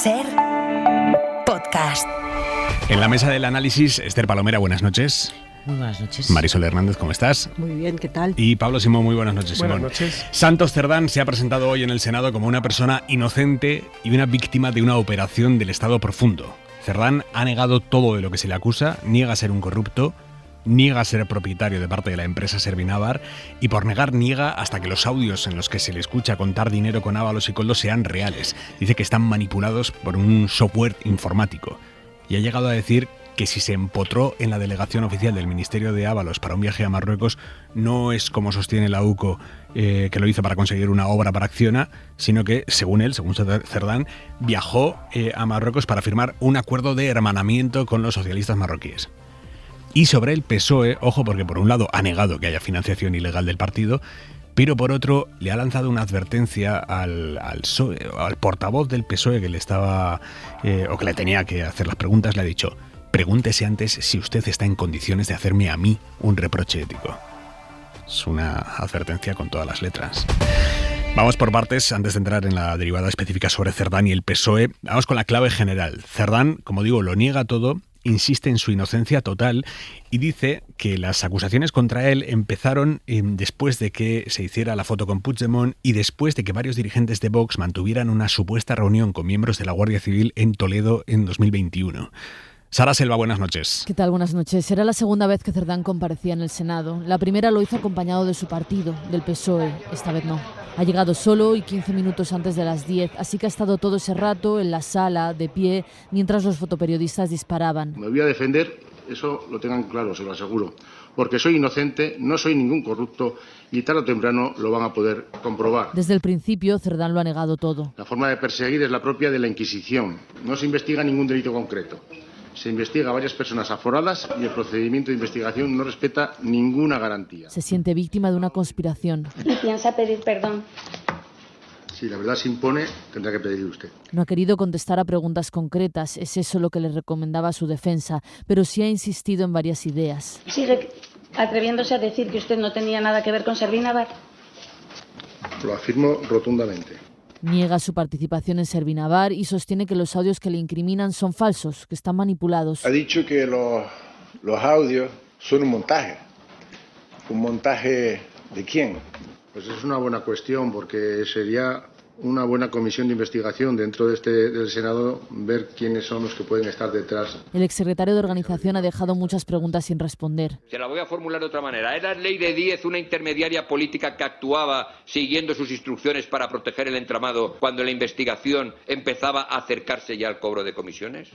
SER Podcast. En la mesa del análisis, Esther Palomera, buenas noches. Muy buenas noches. Marisol Hernández, ¿cómo estás? Muy bien, ¿qué tal? Y Pablo Simón, muy buenas noches, Buenas Simón. noches. Santos Cerdán se ha presentado hoy en el Senado como una persona inocente y una víctima de una operación del Estado profundo. Cerdán ha negado todo de lo que se le acusa, niega ser un corrupto, niega ser propietario de parte de la empresa Servinavar y por negar niega hasta que los audios en los que se le escucha contar dinero con Ábalos y Koldo sean reales. Dice que están manipulados por un software informático y ha llegado a decir que si se empotró en la delegación oficial del Ministerio de Ábalos para un viaje a Marruecos no es como sostiene la UCO que lo hizo para conseguir una obra para Acciona, sino que, según él, según Cerdán, viajó a Marruecos para firmar un acuerdo de hermanamiento con los socialistas marroquíes. Y sobre el PSOE, ojo, porque por un lado ha negado que haya financiación ilegal del partido, pero por otro le ha lanzado una advertencia al portavoz del PSOE que le estaba o que le tenía que hacer las preguntas. Le ha dicho: pregúntese antes si usted está en condiciones de hacerme a mí un reproche ético. Es una advertencia con todas las letras. Vamos por partes, antes de entrar en la derivada específica sobre Cerdán y el PSOE. Vamos con la clave general. Cerdán, como digo, lo niega todo, insiste en su inocencia total y dice que las acusaciones contra él empezaron después de que se hiciera la foto con Puigdemont y después de que varios dirigentes de Vox mantuvieran una supuesta reunión con miembros de la Guardia Civil en Toledo en 2021. Sara Selva, buenas noches. ¿Qué tal? Buenas noches. Era la segunda vez que Cerdán comparecía en el Senado. La primera lo hizo acompañado de su partido, del PSOE. Esta vez no. Ha llegado solo y 15 minutos antes de las 10, así que ha estado todo ese rato en la sala, de pie, mientras los fotoperiodistas disparaban. Me voy a defender, eso lo tengan claro, se lo aseguro, porque soy inocente, no soy ningún corrupto y tarde o temprano lo van a poder comprobar. Desde el principio, Cerdán lo ha negado todo. La forma de perseguir es la propia de la Inquisición. No se investiga ningún delito concreto. Se investiga a varias personas aforadas y el procedimiento de investigación no respeta ninguna garantía. Se siente víctima de una conspiración. ¿Y piensa pedir perdón? Si la verdad se impone, tendrá que pedirle usted. No ha querido contestar a preguntas concretas, es eso lo que le recomendaba su defensa, pero sí ha insistido en varias ideas. ¿Sigue atreviéndose a decir que usted no tenía nada que ver con Servinavar? Lo afirmo rotundamente. Niega su participación en Servinavar y sostiene que los audios que le incriminan son falsos, que están manipulados. Ha dicho que los audios son un montaje. ¿Un montaje de quién? Pues es una buena cuestión, porque sería una buena comisión de investigación dentro del Senado ver quiénes son los que pueden estar detrás. El exsecretario de Organización ha dejado muchas preguntas sin responder. Se la voy a formular de otra manera. ¿Era Leire Díez una intermediaria política que actuaba siguiendo sus instrucciones para proteger el entramado cuando la investigación empezaba a acercarse ya al cobro de comisiones?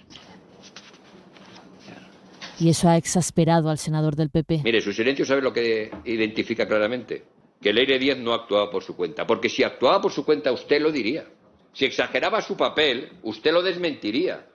Y eso ha exasperado al senador del PP. Mire, su silencio sabe lo que identifica claramente. Que Leire Díez no actuaba por su cuenta. Porque si actuaba por su cuenta, usted lo diría. Si exageraba su papel, usted lo desmentiría.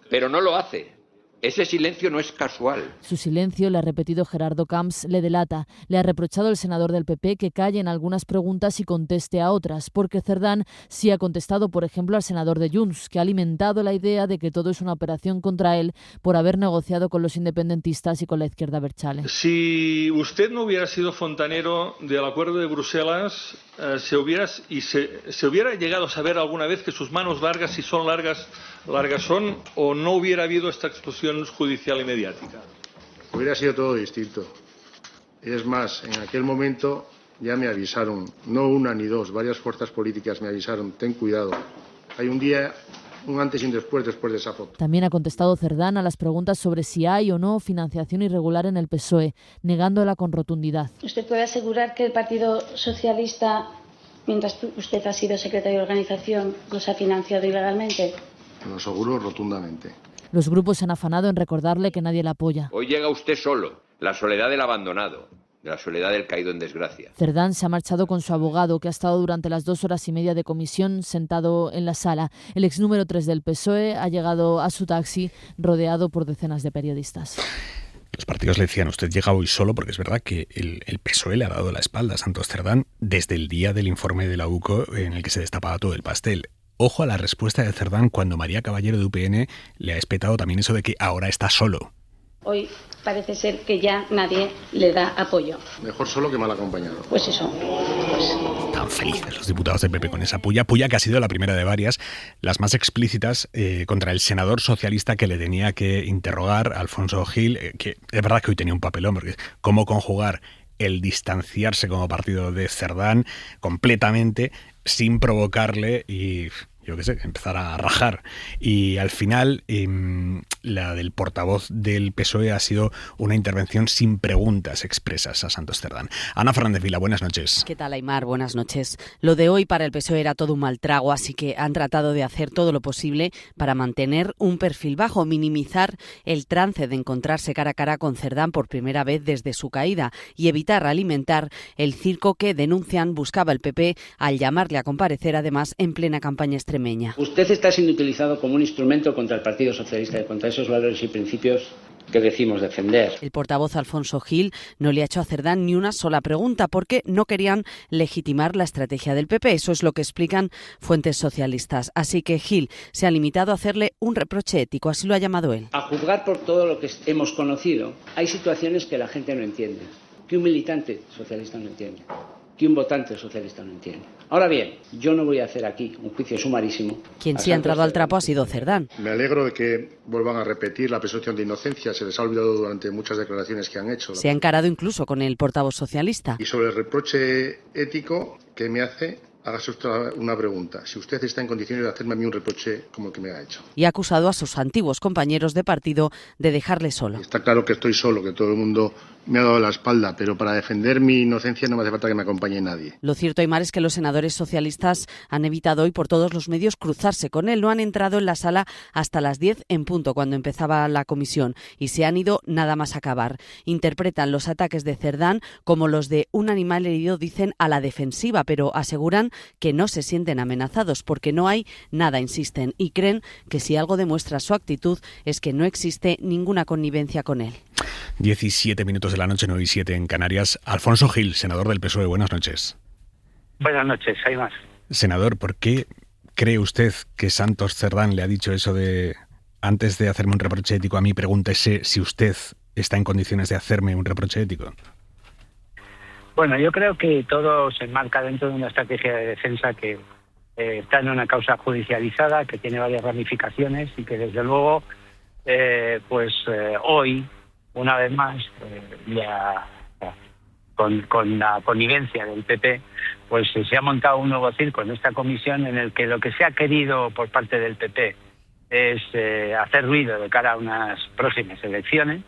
Pero no lo hace. Ese silencio no es casual. Su silencio, le ha repetido Gerardo Camps, le delata. Le ha reprochado el senador del PP que calle en algunas preguntas y conteste a otras, porque Cerdán sí ha contestado, por ejemplo, al senador de Junts, que ha alimentado la idea de que todo es una operación contra él por haber negociado con los independentistas y con la izquierda abertzale. Si usted no hubiera sido fontanero del acuerdo de Bruselas, se hubiera llegado a saber alguna vez que sus manos largas, si son largas son, o no hubiera habido esta explosión judicial y mediática. Hubiera sido todo distinto. Es más, en aquel momento ya me avisaron, no una ni dos, varias fuerzas políticas me avisaron, ten cuidado. Hay un antes y un después de esa foto. También ha contestado Cerdán a las preguntas sobre si hay o no financiación irregular en el PSOE, negándola con rotundidad. ¿Usted puede asegurar que el Partido Socialista, mientras usted ha sido secretario de organización, los ha financiado ilegalmente? Lo aseguro rotundamente. Los grupos se han afanado en recordarle que nadie la apoya. Hoy llega usted solo. La soledad del abandonado. La soledad del caído en desgracia. Cerdán se ha marchado con su abogado, que ha estado durante las 2 horas y media de comisión sentado en la sala. El ex número 3 del PSOE ha llegado a su taxi rodeado por decenas de periodistas. Los partidos le decían: usted llega hoy solo, porque es verdad que el PSOE le ha dado la espalda a Santos Cerdán desde el día del informe de la UCO en el que se destapaba todo el pastel. Ojo a la respuesta de Cerdán cuando María Caballero de UPN le ha espetado también eso de que ahora está solo. Hoy parece ser que ya nadie le da apoyo. Mejor solo que mal acompañado. Pues eso. Tan felices los diputados del PP con esa puya que ha sido la primera de varias, las más explícitas contra el senador socialista que le tenía que interrogar, Alfonso Gil, que es verdad que hoy tenía un papelón, porque cómo conjugar el distanciarse como partido de Cerdán completamente sin provocarle y, yo qué sé, empezar a rajar. Y al final, la del portavoz del PSOE ha sido una intervención sin preguntas expresas a Santos Cerdán. Ana Fernández Vila, buenas noches. ¿Qué tal, Aimar? Buenas noches. Lo de hoy para el PSOE era todo un mal trago, así que han tratado de hacer todo lo posible para mantener un perfil bajo, minimizar el trance de encontrarse cara a cara con Cerdán por primera vez desde su caída y evitar alimentar el circo que denuncian buscaba el PP al llamarle a comparecer, además en plena campaña extremeña. Usted está siendo utilizado como un instrumento contra el Partido Socialista y contra esos valores y principios que decimos defender. El portavoz Alfonso Gil no le ha hecho a Cerdán ni una sola pregunta porque no querían legitimar la estrategia del PP. Eso es lo que explican fuentes socialistas. Así que Gil se ha limitado a hacerle un reproche ético, así lo ha llamado él. A juzgar por todo lo que hemos conocido, hay situaciones que la gente no entiende, que un militante socialista no entiende, que un votante socialista no entiende. Ahora bien, yo no voy a hacer aquí un juicio sumarísimo. Quien sí ha entrado al trapo ha sido Cerdán. Me alegro de que vuelvan a repetir la presunción de inocencia. Se les ha olvidado durante muchas declaraciones que han hecho. Se ha encarado incluso con el portavoz socialista. Y sobre el reproche ético que me hace, hágase usted una pregunta. Si usted está en condiciones de hacerme a mí un reproche como el que me ha hecho. Y ha acusado a sus antiguos compañeros de partido de dejarle solo. Está claro que estoy solo, que todo el mundo me ha dado la espalda, pero para defender mi inocencia no me hace falta que me acompañe nadie. Lo cierto, Aimar, es que los senadores socialistas han evitado hoy por todos los medios cruzarse con él. No han entrado en la sala hasta las 10 en punto, cuando empezaba la comisión, y se han ido nada más acabar. Interpretan los ataques de Cerdán como los de un animal herido, dicen, a la defensiva, pero aseguran que no se sienten amenazados porque no hay nada, insisten, y creen que si algo demuestra su actitud es que no existe ninguna connivencia con él. 17 minutos de la noche, 9:07 en Canarias. Alfonso Gil, senador del PSOE, buenas noches. Buenas noches, hay más. Senador, ¿por qué cree usted que Santos Cerdán le ha dicho eso de antes de hacerme un reproche ético a mí, pregúntese si usted está en condiciones de hacerme un reproche ético? Bueno, yo creo que todo se enmarca dentro de una estrategia de defensa que está en una causa judicializada, que tiene varias ramificaciones y que desde luego, hoy, una vez más, con la connivencia del PP, pues se ha montado un nuevo circo en esta comisión en el que lo que se ha querido por parte del PP es hacer ruido de cara a unas próximas elecciones,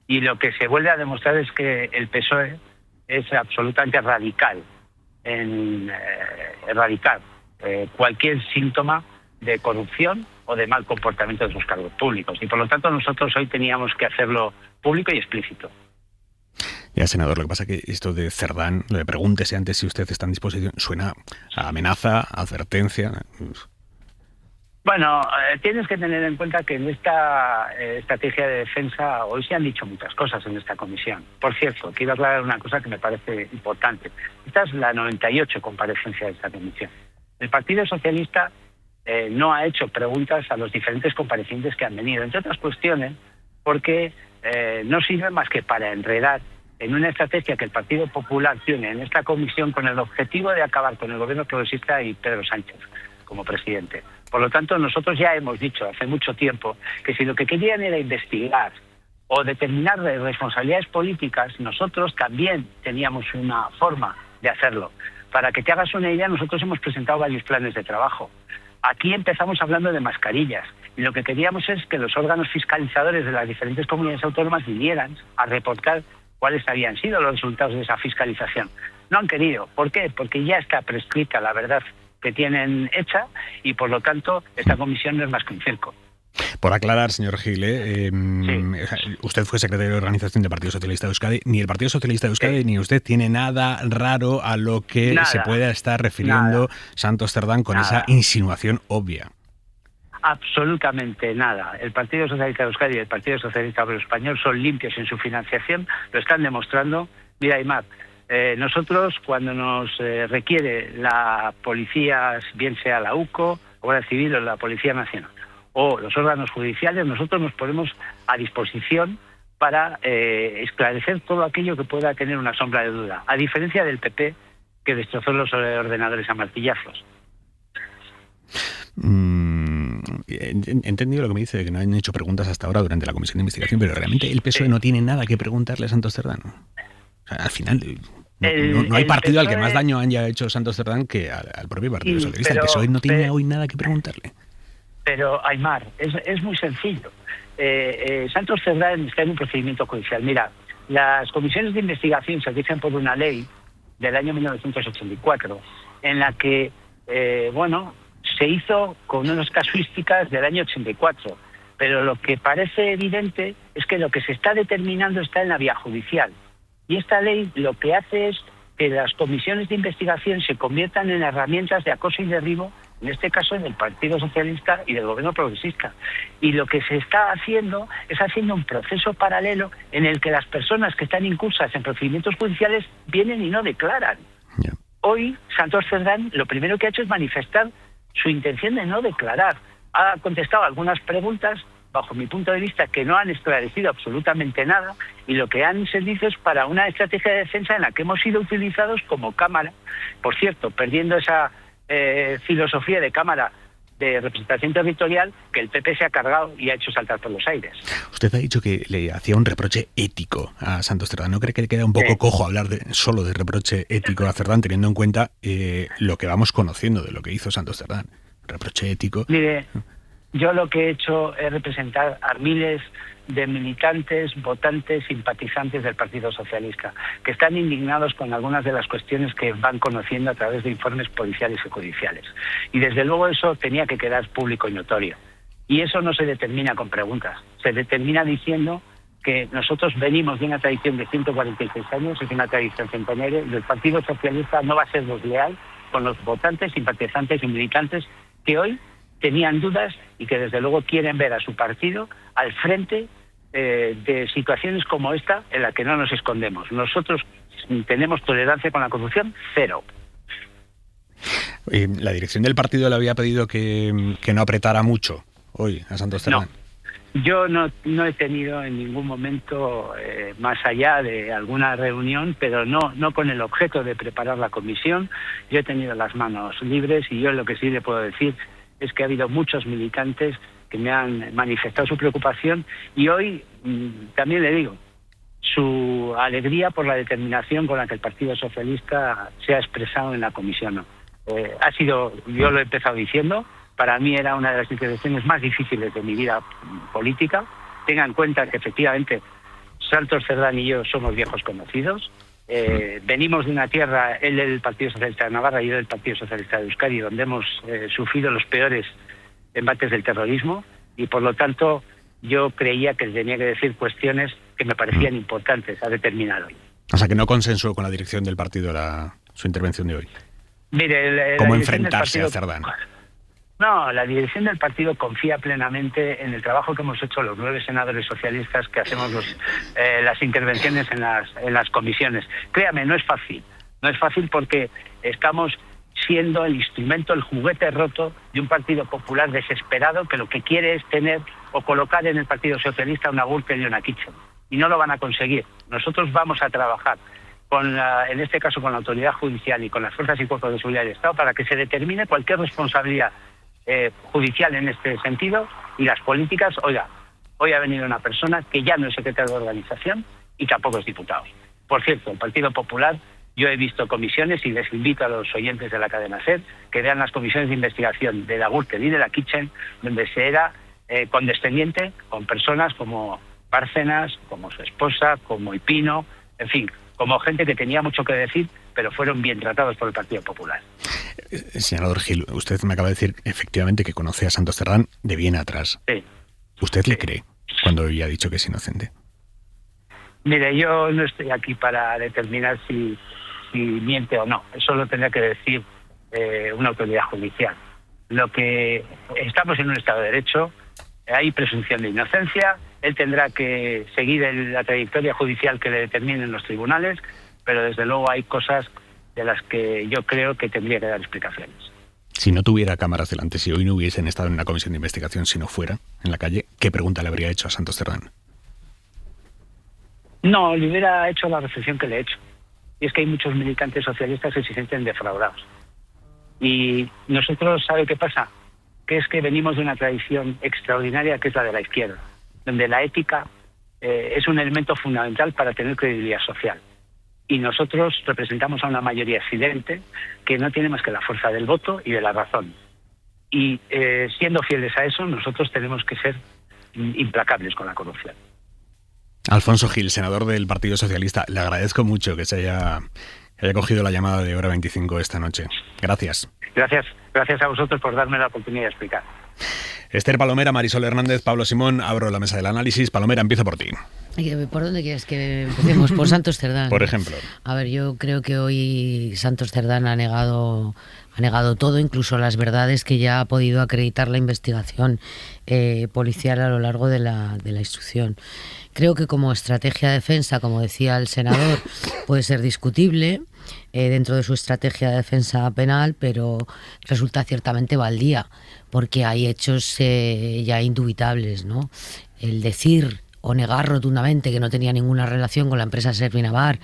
y lo que se vuelve a demostrar es que el PSOE es absolutamente radical en erradicar cualquier síntoma de corrupción o de mal comportamiento de sus cargos públicos. Y por lo tanto nosotros hoy teníamos que hacerlo público y explícito. Ya, senador, lo que pasa es que esto de Cerdán, lo de pregúntese antes si usted está en disposición, suena a amenaza, a advertencia. Bueno, tienes que tener en cuenta que en esta estrategia de defensa hoy se han dicho muchas cosas en esta comisión. Por cierto, quiero aclarar una cosa que me parece importante. Esta es la 98 comparecencia de esta comisión. El Partido Socialista no ha hecho preguntas a los diferentes comparecientes que han venido, entre otras cuestiones, porque no sirve más que para enredar en una estrategia que el Partido Popular tiene en esta comisión con el objetivo de acabar con el gobierno progresista y Pedro Sánchez como presidente. Por lo tanto, nosotros ya hemos dicho hace mucho tiempo que si lo que querían era investigar o determinar responsabilidades políticas, nosotros también teníamos una forma de hacerlo. Para que te hagas una idea, nosotros hemos presentado varios planes de trabajo. Aquí empezamos hablando de mascarillas y lo que queríamos es que los órganos fiscalizadores de las diferentes comunidades autónomas vinieran a reportar cuáles habían sido los resultados de esa fiscalización. No han querido. ¿Por qué? Porque ya está prescrita la verdad que tienen hecha y, por lo tanto, esta comisión no es más que un circo. Por aclarar, señor Gil, usted fue secretario de organización del Partido Socialista de Euskadi. Ni el Partido Socialista de Euskadi ni usted tiene nada raro a lo que se pueda estar refiriendo Santos Cerdán con esa insinuación obvia. Absolutamente nada. El Partido Socialista de Euskadi y el Partido Socialista Obrero Español son limpios en su financiación, lo están demostrando. Mira, Aimar, nosotros cuando nos requiere la policía, bien sea la UCO, Guardia Civil o la Policía Nacional, o los órganos judiciales, nosotros nos ponemos a disposición para esclarecer todo aquello que pueda tener una sombra de duda, a diferencia del PP, que destrozó los ordenadores a martillazos. He entendido lo que me dice, de que no han hecho preguntas hasta ahora durante la comisión de investigación, pero realmente el PSOE no tiene nada que preguntarle a Santos Cerdán. O sea, al final no hay partido al que más daño haya hecho Santos Cerdán que al propio Partido Socialista. El PSOE no tiene hoy nada que preguntarle. Pero, Aimar, es muy sencillo. Santos Cerdán está en un procedimiento judicial. Mira, las comisiones de investigación se rigen por una ley del año 1984, en la que, se hizo con unas casuísticas del año 84, pero lo que parece evidente es que lo que se está determinando está en la vía judicial. Y esta ley lo que hace es que las comisiones de investigación se conviertan en herramientas de acoso y derribo, en este caso del Partido Socialista y del Gobierno progresista. Y lo que se está haciendo es haciendo un proceso paralelo en el que las personas que están incursas en procedimientos judiciales vienen y no declaran. Yeah. Hoy, Santos Cerdán lo primero que ha hecho es manifestar su intención de no declarar. Ha contestado algunas preguntas, bajo mi punto de vista, que no han esclarecido absolutamente nada, y lo que han servido es para una estrategia de defensa en la que hemos sido utilizados como Cámara. Por cierto, perdiendo esa filosofía de Cámara de representación territorial que el PP se ha cargado y ha hecho saltar por los aires. Usted ha dicho que le hacía un reproche ético a Santos Cerdán. ¿No cree que le queda un poco cojo hablar solo de reproche ético a Cerdán, teniendo en cuenta lo que vamos conociendo de lo que hizo Santos Cerdán? Reproche ético. Mire, yo lo que he hecho es representar a miles de militantes, votantes, simpatizantes del Partido Socialista, que están indignados con algunas de las cuestiones que van conociendo a través de informes policiales y judiciales. Y desde luego eso tenía que quedar público y notorio. Y eso no se determina con preguntas, se determina diciendo que nosotros venimos de una tradición de 146 años, es una tradición centenaria, y el Partido Socialista no va a ser desleal con los votantes, simpatizantes y militantes que hoy tenían dudas y que desde luego quieren ver a su partido al frente de situaciones como esta, en la que no nos escondemos. Nosotros tenemos tolerancia con la corrupción cero. La dirección del partido le había pedido que no apretara mucho hoy a Santos Cerdán. No, yo no he tenido en ningún momento, más allá de alguna reunión, pero no con el objeto de preparar la comisión. Yo he tenido las manos libres y yo lo que sí le puedo decir es que ha habido muchos militantes que me han manifestado su preocupación y hoy también le digo, su alegría por la determinación con la que el Partido Socialista se ha expresado en la comisión. Ha sido, yo lo he empezado diciendo, para mí era una de las intervenciones más difíciles de mi vida política. Tenga en cuenta que efectivamente Santos Cerdán y yo somos viejos conocidos. Venimos de una tierra, él del Partido Socialista de Navarra y yo del Partido Socialista de Euskadi, donde hemos sufrido los peores embates del terrorismo, y por lo tanto yo creía que tenía que decir cuestiones que me parecían importantes a determinar hoy. O sea, que no consensuó con la dirección del partido su intervención de hoy. Mire, ¿cómo enfrentarse a Cerdán? No, la dirección del partido confía plenamente en el trabajo que hemos hecho los 9 senadores socialistas que hacemos las intervenciones en las comisiones. Créame, no es fácil. No es fácil porque estamos siendo el instrumento, el juguete roto de un Partido Popular desesperado que lo que quiere es tener o colocar en el Partido Socialista una Gürtel y una Kitchen. Y no lo van a conseguir. Nosotros vamos a trabajar en este caso con la autoridad judicial y con las fuerzas y cuerpos de seguridad del Estado para que se determine cualquier responsabilidad judicial en este sentido, y las políticas. Oiga, hoy ha venido una persona que ya no es secretario de organización y tampoco es diputado. Por cierto, el Partido Popular, yo he visto comisiones y les invito a los oyentes de la cadena SER que vean las comisiones de investigación de la Gürtel y de la Kitchen, donde se era condescendiente con personas como Bárcenas, como su esposa, como Ipino, en fin, como gente que tenía mucho que decir, pero fueron bien tratados por el Partido Popular. Senador Gil, usted me acaba de decir efectivamente que conoce a Santos Cerdán de bien atrás. Sí. ¿Usted le cree cuando había dicho que es inocente? Mire, yo no estoy aquí para determinar si miente o no. Eso lo tendrá que decir una autoridad judicial. Lo que estamos en un Estado de Derecho, hay presunción de inocencia, él tendrá que seguir la trayectoria judicial que le determinen los tribunales, pero desde luego hay cosas de las que yo creo que tendría que dar explicaciones. Si no tuviera cámaras delante, si hoy no hubiesen estado en una comisión de investigación, si no fuera en la calle, ¿qué pregunta le habría hecho a Santos Cerdán? No, le hubiera hecho la reflexión que le he hecho. Y es que hay muchos militantes socialistas que se sienten defraudados. Y nosotros, ¿sabe qué pasa? Que es que venimos de una tradición extraordinaria que es la de la izquierda, donde la ética es un elemento fundamental para tener credibilidad social. Y nosotros representamos a una mayoría silente que no tiene más que la fuerza del voto y de la razón. Y siendo fieles a eso, nosotros tenemos que ser implacables con la corrupción. Alfonso Gil, senador del Partido Socialista, le agradezco mucho que se haya cogido la llamada de Hora 25 esta noche. Gracias. Gracias a vosotros por darme la oportunidad de explicar. Esther Palomera, Marisol Hernández, Pablo Simón, abro la mesa del análisis. Palomera, empiezo por ti. ¿Por dónde quieres que empecemos? Por Santos Cerdán. Por ejemplo. A ver, yo creo que hoy Santos Cerdán ha negado todo, incluso las verdades que ya ha podido acreditar la investigación policial a lo largo de la instrucción. Creo que como estrategia de defensa, como decía el senador, puede ser discutible dentro de su estrategia de defensa penal, pero resulta ciertamente baldía, porque hay hechos ya indubitables, ¿no? El decir o negar rotundamente que no tenía ninguna relación con la empresa Servinavar,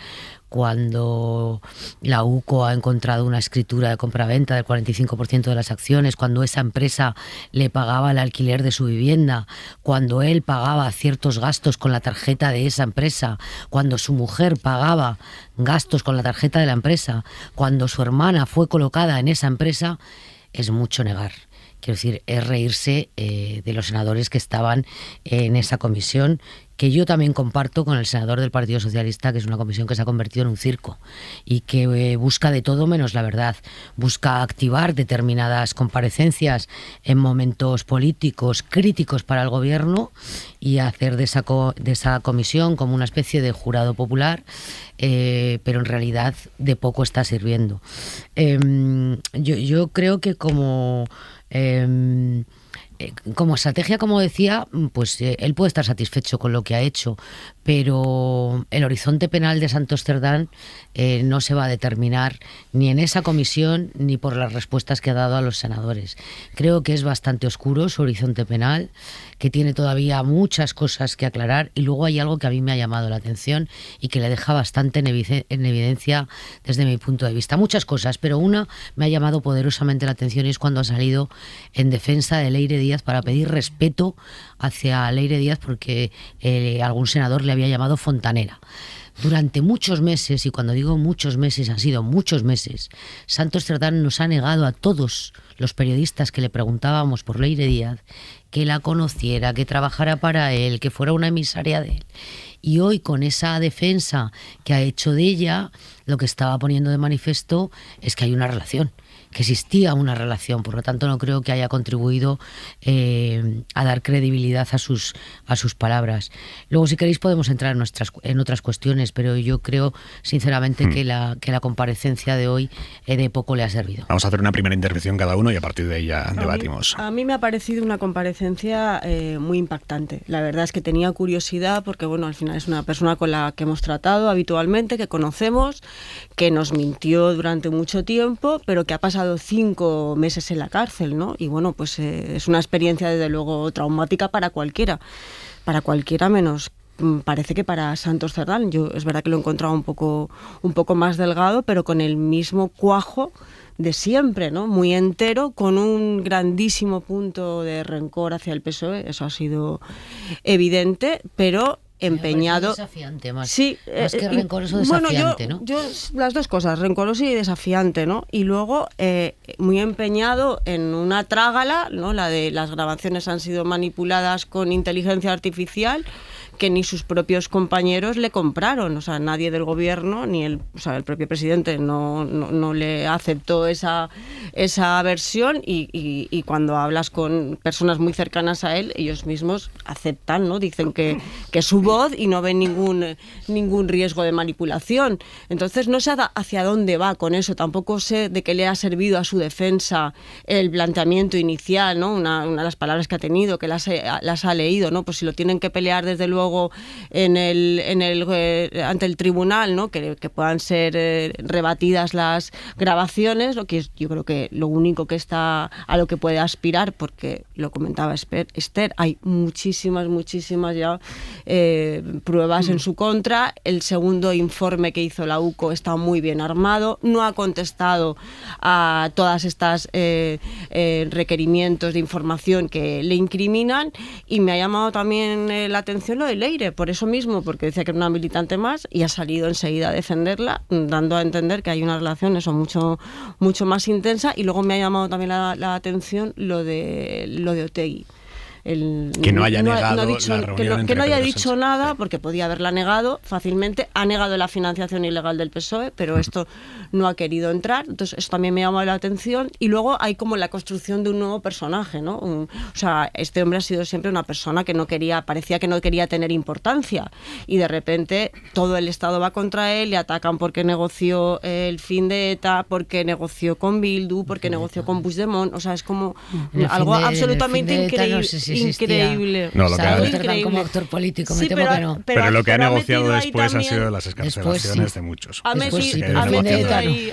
cuando la UCO ha encontrado una escritura de compraventa del 45% de las acciones, cuando esa empresa le pagaba el alquiler de su vivienda, cuando él pagaba ciertos gastos con la tarjeta de esa empresa, cuando su mujer pagaba gastos con la tarjeta de la empresa, cuando su hermana fue colocada en esa empresa, es mucho negar. Quiero decir, es reírse de los senadores que estaban en esa comisión, que yo también comparto con el senador del Partido Socialista, que es una comisión que se ha convertido en un circo y que busca de todo menos la verdad. Busca activar determinadas comparecencias en momentos políticos críticos para el gobierno y hacer de esa comisión como una especie de jurado popular, pero en realidad de poco está sirviendo. Yo creo que como estrategia, como decía, pues él puede estar satisfecho con lo que ha hecho, pero el horizonte penal de Santos Cerdán no se va a determinar ni en esa comisión ni por las respuestas que ha dado a los senadores. Creo que es bastante oscuro su horizonte penal, que tiene todavía muchas cosas que aclarar, y luego hay algo que a mí me ha llamado la atención y que le deja bastante en evidencia desde mi punto de vista. Muchas cosas, pero una me ha llamado poderosamente la atención y es cuando ha salido en defensa de Leire Díaz para pedir respeto hacia Leire Díaz porque algún senador le había llamado fontanera. Durante muchos meses, y cuando digo muchos meses, han sido muchos meses, Santos Cerdán nos ha negado a todos los periodistas que le preguntábamos por Leire Díaz que la conociera, que trabajara para él, que fuera una emisaria de él. Y hoy, con esa defensa que ha hecho de ella, lo que estaba poniendo de manifiesto es que hay una relación, que existía una relación. Por lo tanto, no creo que haya contribuido a dar credibilidad a sus palabras. Luego, si queréis, podemos entrar en otras cuestiones, pero yo creo, sinceramente, que la comparecencia de hoy de poco le ha servido. Vamos a hacer una primera intervención cada uno y a partir de ahí ya debatimos. A mí me ha parecido una comparecencia muy impactante. La verdad es que tenía curiosidad porque, bueno, al final es una persona con la que hemos tratado habitualmente, que conocemos, que nos mintió durante mucho tiempo, pero que ha pasado 5 meses en la cárcel, ¿no? Y bueno, pues es una experiencia desde luego traumática para cualquiera menos parece que para Santos Cerdán. Yo es verdad que lo he encontrado un poco más delgado, pero con el mismo cuajo de siempre, ¿no? Muy entero, con un grandísimo punto de rencor hacia el PSOE, eso ha sido evidente, pero empeñado. Desafiante, más. Sí, más que rencoroso, desafiante, bueno, ¿no? Yo las dos cosas, rencoroso y desafiante, ¿no? Y luego muy empeñado en una trágala, ¿no? La de las grabaciones han sido manipuladas con inteligencia artificial, que ni sus propios compañeros le compraron, o sea, nadie del gobierno, ni el propio presidente no le aceptó esa versión y cuando hablas con personas muy cercanas a él, ellos mismos aceptan, ¿no? Dicen que es su voz y no ven ningún riesgo de manipulación. Entonces no sé hacia dónde va con eso, tampoco sé de qué le ha servido a su defensa el planteamiento inicial, ¿no? Una de las palabras que ha tenido, que las ha leído, ¿no? Pues si lo tienen que pelear desde luego ante el tribunal, ¿no? Que puedan ser rebatidas las grabaciones, lo que yo creo que lo único que está a lo que puede aspirar, porque lo comentaba Esther, hay muchísimas ya pruebas en su contra. El segundo informe que hizo la UCO está muy bien armado, no ha contestado a todas estas requerimientos de información que le incriminan, y me ha llamado también la atención lo de Leire, por eso mismo, porque decía que era una militante más y ha salido enseguida a defenderla, dando a entender que hay una relación eso mucho más intensa. Y luego me ha llamado también la atención lo de Otegi. Que no haya negado la reunión que no haya Pedro dicho Sánchez. nada, porque podía haberla negado fácilmente. Ha negado la financiación ilegal del PSOE, pero esto no ha querido entrar. Entonces eso también me llama la atención. Y luego hay como la construcción de un nuevo personaje, ¿no? O sea, este hombre ha sido siempre una persona que parecía que no quería tener importancia, y de repente todo el Estado va contra él, le atacan porque negoció el fin de ETA, porque negoció con Bildu, porque negoció con Puigdemont. O sea, es como algo absolutamente increíble. No, lo que ha increíble. Como actor político, me temo que no. Pero lo que ha negociado metido después también, han sido las excarcelaciones de muchos. Ha metido ahí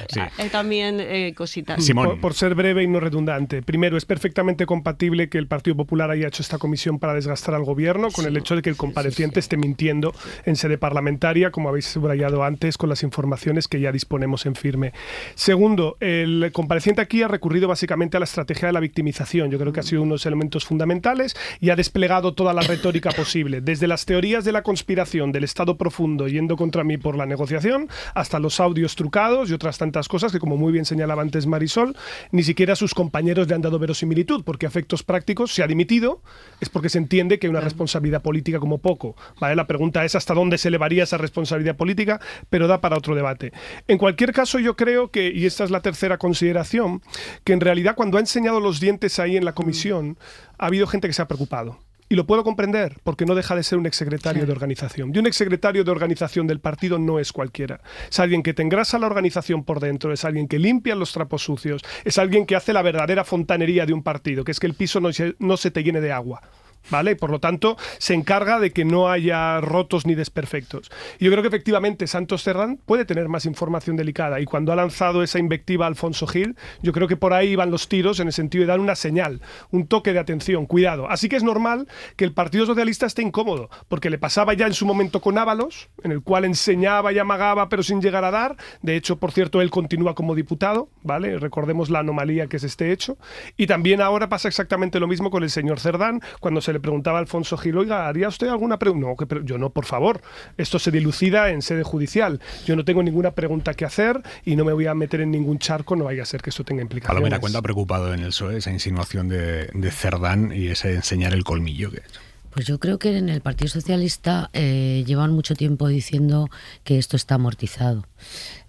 también cositas. Simón. Por ser breve y no redundante. Primero, es perfectamente compatible que el Partido Popular haya hecho esta comisión para desgastar al gobierno con el hecho de que el compareciente esté mintiendo en sede parlamentaria, como habéis subrayado antes, con las informaciones que ya disponemos en firme. Segundo, el compareciente aquí ha recurrido básicamente a la estrategia de la victimización. Yo creo que ha sido unos elementos fundamentales y ha desplegado toda la retórica posible, desde las teorías de la conspiración del Estado profundo yendo contra mí por la negociación, hasta los audios trucados y otras tantas cosas que, como muy bien señalaba antes Marisol, ni siquiera sus compañeros le han dado verosimilitud, porque a efectos prácticos se ha dimitido, es porque se entiende que hay una responsabilidad política como poco, ¿vale? La pregunta es hasta dónde se elevaría esa responsabilidad política, pero da para otro debate. En cualquier caso, yo creo que, y esta es la tercera consideración, que en realidad cuando ha enseñado los dientes ahí en la comisión, ha habido gente que se ha preocupado. Y lo puedo comprender, porque no deja de ser un exsecretario de organización. Y un exsecretario de organización del partido no es cualquiera. Es alguien que te engrasa la organización por dentro, es alguien que limpia los trapos sucios, es alguien que hace la verdadera fontanería de un partido, que es que el piso no se te llene de agua. ¿Vale? Por lo tanto, se encarga de que no haya rotos ni desperfectos. Y yo creo que efectivamente Santos Cerdán puede tener más información delicada, y cuando ha lanzado esa invectiva a Alfonso Gil, yo creo que por ahí van los tiros, en el sentido de dar una señal, un toque de atención, cuidado. Así que es normal que el Partido Socialista esté incómodo, porque le pasaba ya en su momento con Ábalos, en el cual enseñaba y amagaba pero sin llegar a dar. De hecho, por cierto, él continúa como diputado, ¿vale? Recordemos la anomalía que es este hecho. Y también ahora pasa exactamente lo mismo con el señor Cerdán, cuando se le preguntaba a Alfonso Gil, oiga, ¿haría usted alguna pregunta? No, yo no, por favor. Esto se dilucida en sede judicial. Yo no tengo ninguna pregunta que hacer y no me voy a meter en ningún charco, no vaya a ser que esto tenga implicaciones. Palomera, ¿cuánto ha preocupado en el PSOE esa insinuación de Cerdán y ese enseñar el colmillo que ha hecho? Pues yo creo que en el Partido Socialista llevan mucho tiempo diciendo que esto está amortizado.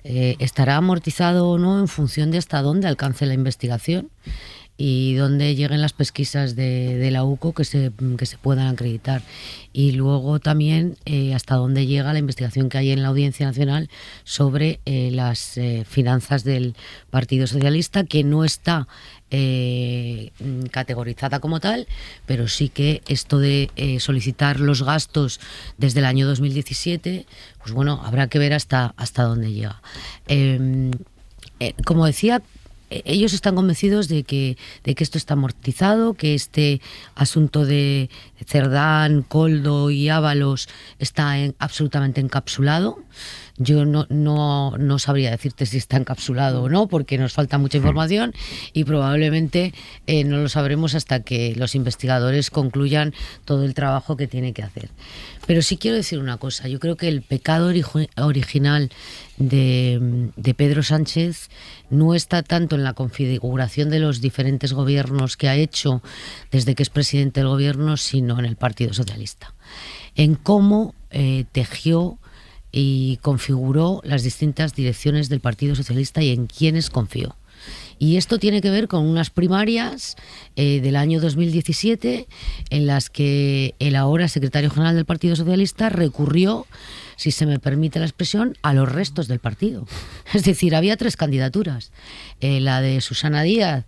Estará amortizado o no en función de hasta dónde alcance la investigación y dónde lleguen las pesquisas de la UCO que se puedan acreditar. Y luego también hasta dónde llega la investigación que hay en la Audiencia Nacional sobre las finanzas del Partido Socialista, que no está categorizada como tal, pero sí que esto de solicitar los gastos desde el año 2017, pues bueno, habrá que ver hasta dónde llega. Como decía, ellos están convencidos de que esto está amortizado, que este asunto de Cerdán, Koldo y Ábalos está absolutamente encapsulado. Yo no sabría decirte si está encapsulado o no, porque nos falta mucha información y probablemente no lo sabremos hasta que los investigadores concluyan todo el trabajo que tiene que hacer. Pero sí quiero decir una cosa. Yo creo que el pecado original de Pedro Sánchez no está tanto en la configuración de los diferentes gobiernos que ha hecho desde que es presidente del gobierno, sino en el Partido Socialista. En cómo tejió y configuró las distintas direcciones del Partido Socialista y en quiénes confió. Y esto tiene que ver con unas primarias del año 2017 en las que el ahora secretario general del Partido Socialista recurrió, si se me permite la expresión, a los restos del partido. Es decir, había 3 candidaturas. La de Susana Díaz,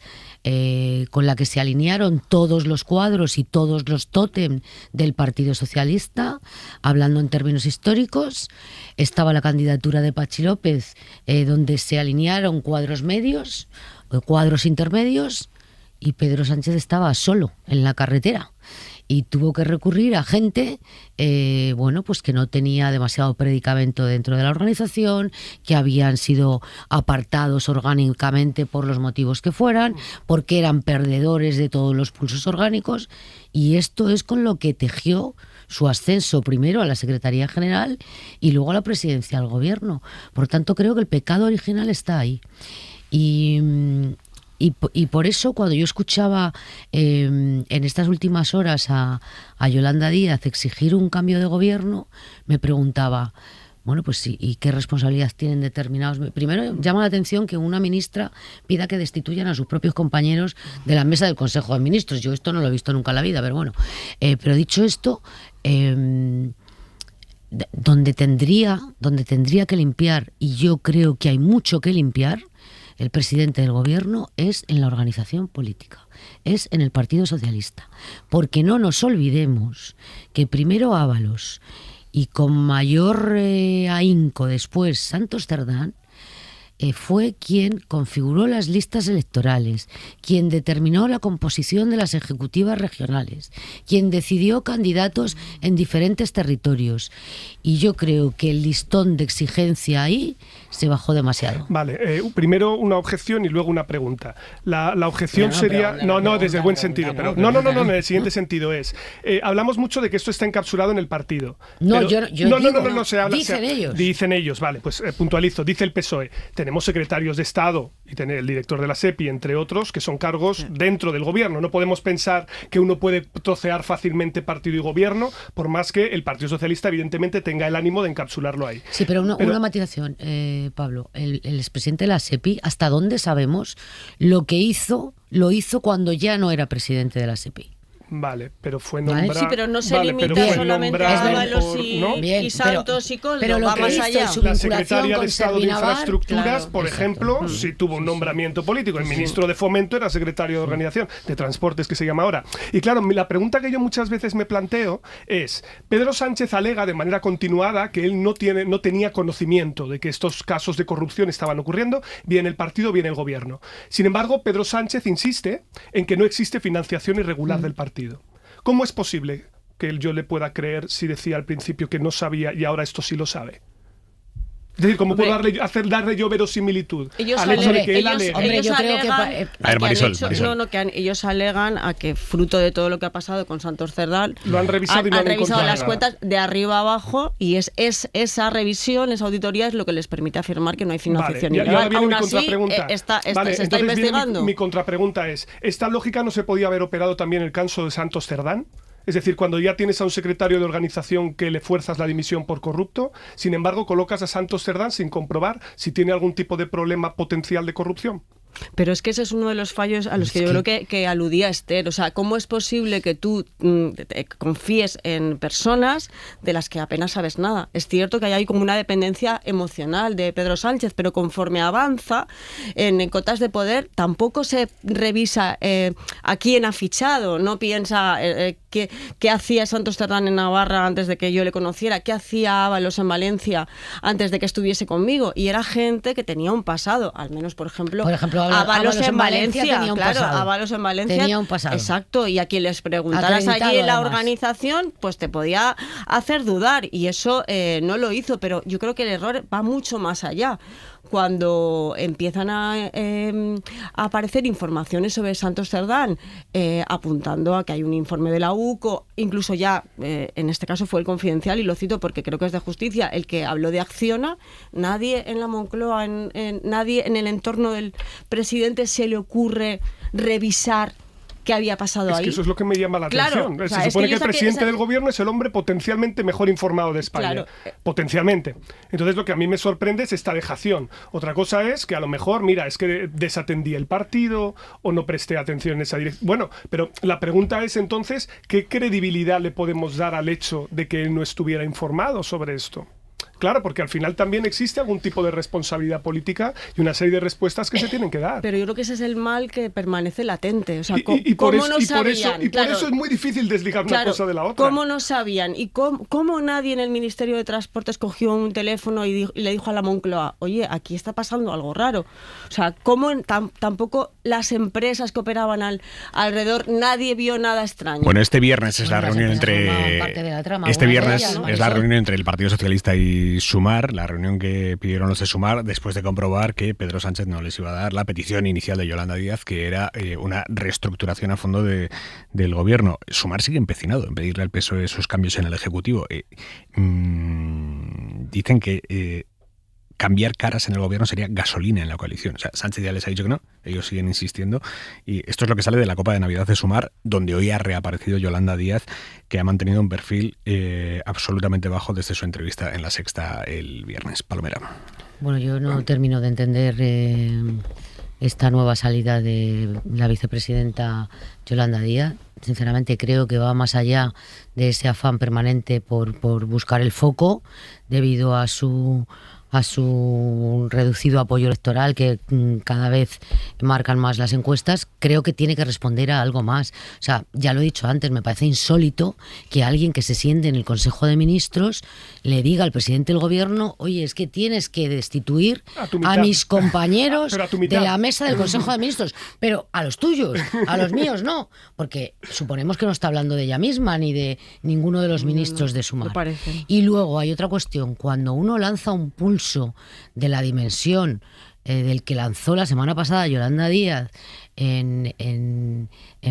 con la que se alinearon todos los cuadros y todos los tótem del Partido Socialista, hablando en términos históricos. Estaba la candidatura de Patxi López, donde se alinearon cuadros medios, cuadros intermedios, y Pedro Sánchez estaba solo en la carretera. y tuvo que recurrir a gente pues que no tenía demasiado predicamento dentro de la organización, que habían sido apartados orgánicamente por los motivos que fueran, porque eran perdedores de todos los pulsos orgánicos, y esto es con lo que tejió su ascenso primero a la Secretaría General y luego a la presidencia del Gobierno. Por tanto, creo que el pecado original está ahí. Y por eso, cuando yo escuchaba en estas últimas horas a Yolanda Díaz exigir un cambio de gobierno, me preguntaba, bueno, pues sí, ¿y qué responsabilidad tienen determinados? Primero, llama la atención que una ministra pida que destituyan a sus propios compañeros de la mesa del Consejo de Ministros. Yo esto no lo he visto nunca en la vida, pero bueno. Pero dicho esto, donde tendría que limpiar, y yo creo que hay mucho que limpiar, el presidente del gobierno, es en la organización política, es en el Partido Socialista. Porque no nos olvidemos que primero Ábalos y con mayor ahínco después Santos Cerdán fue quien configuró las listas electorales, quien determinó la composición de las ejecutivas regionales, quien decidió candidatos en diferentes territorios. Y yo creo que el listón de exigencia ahí se bajó demasiado. Vale, primero una objeción y luego una pregunta. La objeción sería... No, desde el buen sentido. Pero no, en el siguiente sentido es... hablamos mucho de que esto está encapsulado en el partido. No, pero, yo digo, no, se habla... Dicen ellos. Dicen ellos, vale, pues puntualizo. Dice el PSOE, tenemos secretarios de Estado y tener el director de la SEPI, entre otros, que son cargos dentro del gobierno. No podemos pensar que uno puede trocear fácilmente partido y gobierno, por más que el Partido Socialista, evidentemente, tenga el ánimo de encapsularlo ahí. Sí, pero una matización, Pablo. El expresidente de la SEPI, ¿hasta dónde sabemos lo que hizo? Lo hizo cuando ya no era presidente de la SEPI. Vale, pero fue nombrado... Sí, pero no se limita solamente a Ábalos y Santos y Coldo, pero va más allá. La secretaria de Estado de Infraestructuras, por ejemplo, sí tuvo un nombramiento político. El ministro de Fomento era secretario de Organización de Transportes, que se llama ahora. Y claro, la pregunta que yo muchas veces me planteo es, Pedro Sánchez alega de manera continuada que él no tenía conocimiento de que estos casos de corrupción estaban ocurriendo, bien el partido, bien el gobierno. Sin embargo, Pedro Sánchez insiste en que no existe financiación irregular del partido. ¿Cómo es posible que yo le pueda creer si decía al principio que no sabía y ahora esto sí lo sabe? Es decir, ¿cómo puedo darle yo verosimilitud al hecho de que él alega? Ellos alegan a que, fruto de todo lo que ha pasado con Santos Cerdán, lo han revisado y no han revisado las cuentas de arriba a abajo, y es esa revisión, esa auditoría es lo que les permite afirmar que no hay financiación ilegal. Aún así, se está investigando. Mi contrapregunta es, ¿esta lógica no se podía haber operado también en el caso de Santos Cerdán? Es decir, cuando ya tienes a un secretario de organización que le fuerzas la dimisión por corrupto, sin embargo colocas a Santos Cerdán sin comprobar si tiene algún tipo de problema potencial de corrupción. Pero es que ese es uno de los fallos a los que yo creo que aludía Esther. O sea, ¿cómo es posible que tú confíes en personas de las que apenas sabes nada? Es cierto que hay como una dependencia emocional de Pedro Sánchez, pero conforme avanza en cotas de poder, tampoco se revisa a quién ha fichado. No piensa qué hacía Santos Cerdán en Navarra antes de que yo le conociera, qué hacía Ábalos en Valencia antes de que estuviese conmigo. Y era gente que tenía un pasado, al menos, por ejemplo Ábalos en Valencia, claro, Ábalos en Valencia tenía un pasado. Exacto, y a quien les preguntaras allí en la organización, pues te podía hacer dudar, y eso no lo hizo, pero yo creo que el error va mucho más allá. Cuando empiezan a aparecer informaciones sobre Santos Cerdán, apuntando a que hay un informe de la UCO, incluso ya, en este caso fue el Confidencial, y lo cito porque creo que es de justicia, el que habló de Acciona. Nadie en la Moncloa, nadie en el entorno del presidente se le ocurre revisar qué había pasado ahí. Es que eso es lo que me llama la atención. Se supone que el presidente del gobierno es el hombre potencialmente mejor informado de España. Claro. Potencialmente. Entonces lo que a mí me sorprende es esta dejación. Otra cosa es que a lo mejor, mira, es que desatendí el partido o no presté atención en esa dirección. Bueno, pero la pregunta es entonces, ¿qué credibilidad le podemos dar al hecho de que él no estuviera informado sobre esto? Claro, porque al final también existe algún tipo de responsabilidad política y una serie de respuestas que se tienen que dar. Pero yo creo que ese es el mal que permanece latente. O sea, y por ¿cómo no sabían? Eso es muy difícil desligar una cosa de la otra. ¿Cómo no sabían? ¿Y cómo nadie en el Ministerio de Transportes cogió un teléfono y le dijo a la Moncloa, oye, aquí está pasando algo raro? O sea, ¿cómo tampoco las empresas que operaban alrededor, nadie vio nada extraño? Bueno, este viernes es la reunión entre... Este viernes es la reunión entre el Partido Socialista y Sumar, la reunión que pidieron los de Sumar después de comprobar que Pedro Sánchez no les iba a dar la petición inicial de Yolanda Díaz, que era una reestructuración a fondo del gobierno. Sumar sigue empecinado en pedirle al PSOE esos cambios en el Ejecutivo. Dicen que cambiar caras en el gobierno sería gasolina en la coalición. O sea, Sánchez ya les ha dicho que no, ellos siguen insistiendo. Y esto es lo que sale de la Copa de Navidad de Sumar, donde hoy ha reaparecido Yolanda Díaz, que ha mantenido un perfil absolutamente bajo desde su entrevista en La Sexta el viernes. Palomera. Bueno, yo no termino de entender esta nueva salida de la vicepresidenta Yolanda Díaz. Sinceramente creo que va más allá de ese afán permanente por buscar el foco debido a su reducido apoyo electoral que cada vez marcan más las encuestas. Creo que tiene que responder a algo más. O sea, ya lo he dicho antes, me parece insólito que alguien que se siente en el Consejo de Ministros le diga al presidente del gobierno, oye, es que tienes que destituir a mis compañeros de la mesa del Consejo de Ministros, pero a los tuyos, a los míos no, porque suponemos que no está hablando de ella misma ni de ninguno de los ministros de Sumar. Y luego hay otra cuestión, cuando uno lanza un pulso de la dimensión del que lanzó la semana pasada Yolanda Díaz en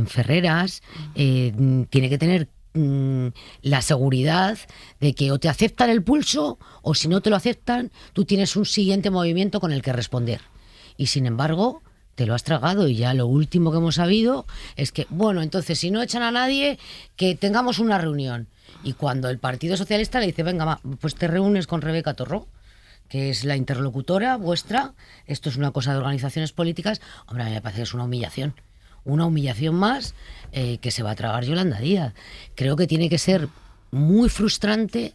Ferreras, tiene que tener la seguridad de que o te aceptan el pulso o si no te lo aceptan, tú tienes un siguiente movimiento con el que responder. Y sin embargo, te lo has tragado y ya lo último que hemos sabido es que, bueno, entonces si no echan a nadie, que tengamos una reunión. Y cuando el Partido Socialista le dice, venga, pues te reúnes con Rebeca Torró, que es la interlocutora vuestra, esto es una cosa de organizaciones políticas, hombre, a mí me parece que es una humillación más que se va a tragar Yolanda Díaz. Creo que tiene que ser muy frustrante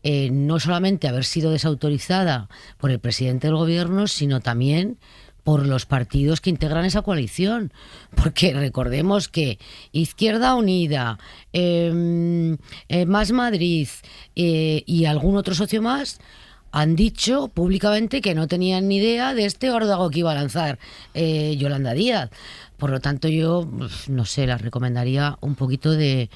no solamente haber sido desautorizada por el presidente del gobierno, sino también por los partidos que integran esa coalición, porque recordemos que Izquierda Unida, Más Madrid y algún otro socio más han dicho públicamente que no tenían ni idea de este órdago que iba a lanzar Yolanda Díaz. Por lo tanto, yo, no sé, les recomendaría un poquito de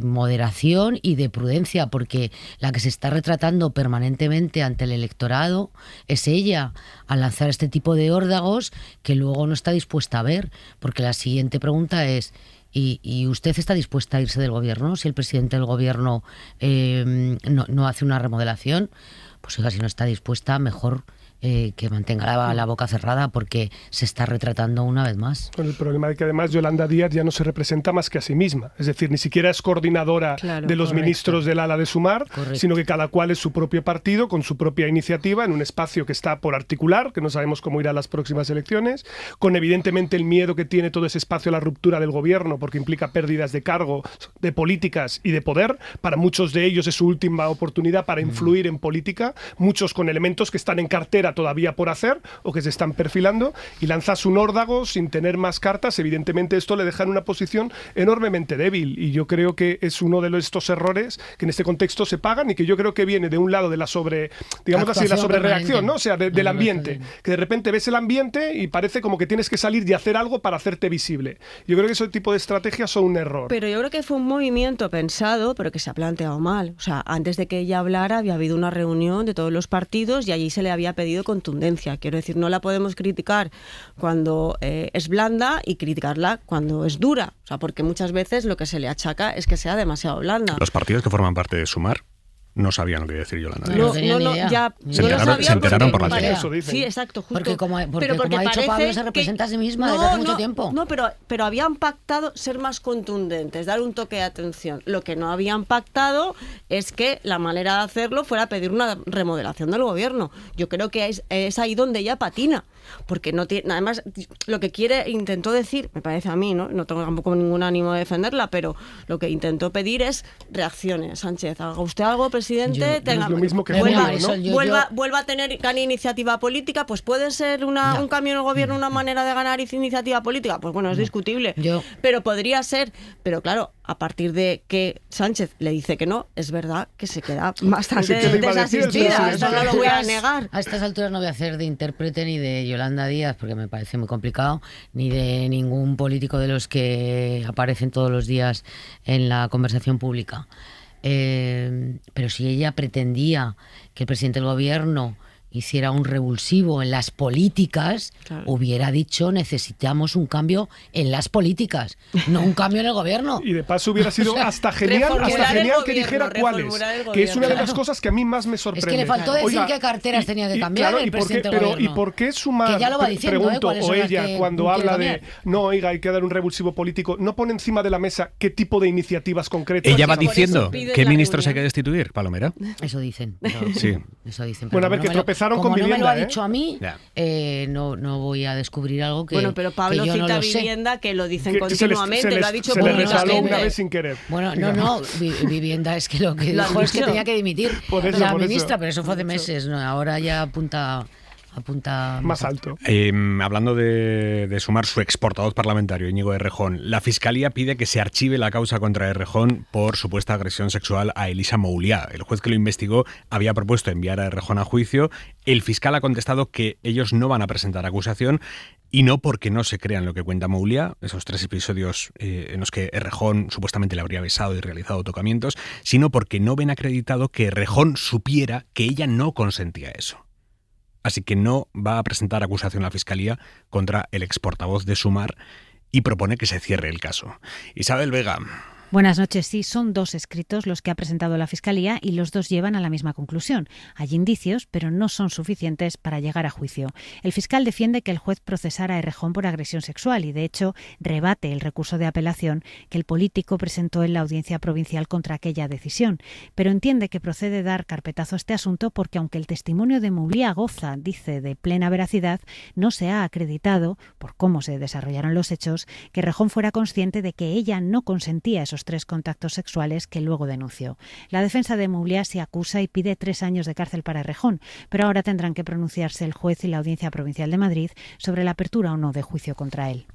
moderación y de prudencia, porque la que se está retratando permanentemente ante el electorado es ella, al lanzar este tipo de órdagos que luego no está dispuesta a ver, porque la siguiente pregunta es, ¿y usted está dispuesta a irse del gobierno si el presidente del gobierno no hace una remodelación? Pues oiga, si no está dispuesta, mejor que mantenga la boca cerrada, porque se está retratando una vez más. Con el problema de que además Yolanda Díaz ya no se representa más que a sí misma, es decir, ni siquiera es coordinadora de los ministros del ala de Sumar, sino que cada cual es su propio partido, con su propia iniciativa, en un espacio que está por articular, que no sabemos cómo irá las próximas elecciones, con evidentemente el miedo que tiene todo ese espacio a la ruptura del gobierno, porque implica pérdidas de cargo, de políticas y de poder. Para muchos de ellos es su última oportunidad para influir en política, muchos con elementos que están en cartera todavía por hacer o que se están perfilando, y lanzas un órdago sin tener más cartas. Evidentemente esto le deja en una posición enormemente débil, y yo creo que es uno de estos errores que en este contexto se pagan, y que yo creo que viene de un lado de la sobrereacción, ¿no? O sea, del ambiente, que de repente ves el ambiente y parece como que tienes que salir y hacer algo para hacerte visible. Yo creo que ese tipo de estrategias son un error. Pero yo creo que fue un movimiento pensado, pero que se ha planteado mal. O sea, antes de que ella hablara había habido una reunión de todos los partidos y allí se le había pedido contundencia. Quiero decir, no la podemos criticar cuando es blanda y criticarla cuando es dura. O sea, porque muchas veces lo que se le achaca es que sea demasiado blanda. Los partidos que forman parte de Sumar no sabían lo que iba a decir Yolanda. Se enteraron por la tele. Sí, exacto, justo. Porque como ha dicho Pablo, se representa a sí misma desde hace mucho tiempo. No, pero habían pactado ser más contundentes, dar un toque de atención. Lo que no habían pactado es que la manera de hacerlo fuera pedir una remodelación del gobierno. Yo creo que es ahí donde ella patina. porque no tiene, además lo que intentó decir, me parece a mí, no tengo tampoco ningún ánimo de defenderla, pero lo que intentó pedir es reacciones. Sánchez, haga usted algo, presidente, vuelva a tener iniciativa política, pues puede ser un cambio en el gobierno, una manera de ganar iniciativa política, pues bueno, es discutible, pero podría ser, pero claro, a partir de que Sánchez le dice que no, es verdad que se queda bastante desasistida, eso no lo voy a negar. A estas alturas no voy a hacer de intérprete ni de Yolanda Díaz, porque me parece muy complicado, ni de ningún político de los que aparecen todos los días en la conversación pública. Pero si ella pretendía que el presidente del gobierno hiciera un revulsivo en las políticas, hubiera dicho necesitamos un cambio en las políticas, no un cambio en el gobierno. Y de paso hubiera sido hasta genial que dijera cuáles, que es una de las cosas que a mí más me sorprende. Es que le faltó decir qué carteras tenía que cambiar el presidente del gobierno. ¿Y por qué Sumar, que ya lo va diciendo, pregunto, o ella, cuando habla de no, oiga, hay que dar un revulsivo político, no pone encima de la mesa qué tipo de iniciativas concretas? Ella va diciendo qué ministros hay que destituir, Palomera. Eso dicen. Sí. Eso dicen. Bueno, a ver, que tropezaron con vivienda, no me lo ha dicho a mí, no voy a descubrir algo que bueno, pero Pablo yo cita no lo vivienda, que lo dicen continuamente, se lo ha dicho se le resbaló una vez sin querer. Bueno, vivienda es que lo que dijo es que tenía que dimitir la ministra, pero eso fue hace meses, ahora ya apunta más alto. Hablando de Sumar, su exportavoz parlamentario, Íñigo Errejón, la Fiscalía pide que se archive la causa contra Errejón por supuesta agresión sexual a Elisa Mouliá. El juez que lo investigó había propuesto enviar a Errejón a juicio. El fiscal ha contestado que ellos no van a presentar acusación, y no porque no se crean lo que cuenta Mouliá, esos 3 episodios en los que Errejón supuestamente le habría besado y realizado tocamientos, sino porque no ven acreditado que Errejón supiera que ella no consentía eso. Así que no va a presentar acusación a la Fiscalía contra el exportavoz de Sumar y propone que se cierre el caso. Isabel Vega. Buenas noches. Sí, son 2 escritos los que ha presentado la Fiscalía y los 2 llevan a la misma conclusión. Hay indicios, pero no son suficientes para llegar a juicio. El fiscal defiende que el juez procesara a Errejón por agresión sexual y, de hecho, rebate el recurso de apelación que el político presentó en la audiencia provincial contra aquella decisión. Pero entiende que procede dar carpetazo a este asunto porque, aunque el testimonio de Mouliá goza, dice, de plena veracidad, no se ha acreditado, por cómo se desarrollaron los hechos, que Errejón fuera consciente de que ella no consentía esos 3 contactos sexuales que luego denunció. La defensa de Mouliá se acusa y pide 3 años de cárcel para Errejón, pero ahora tendrán que pronunciarse el juez y la Audiencia Provincial de Madrid sobre la apertura o no de juicio contra él.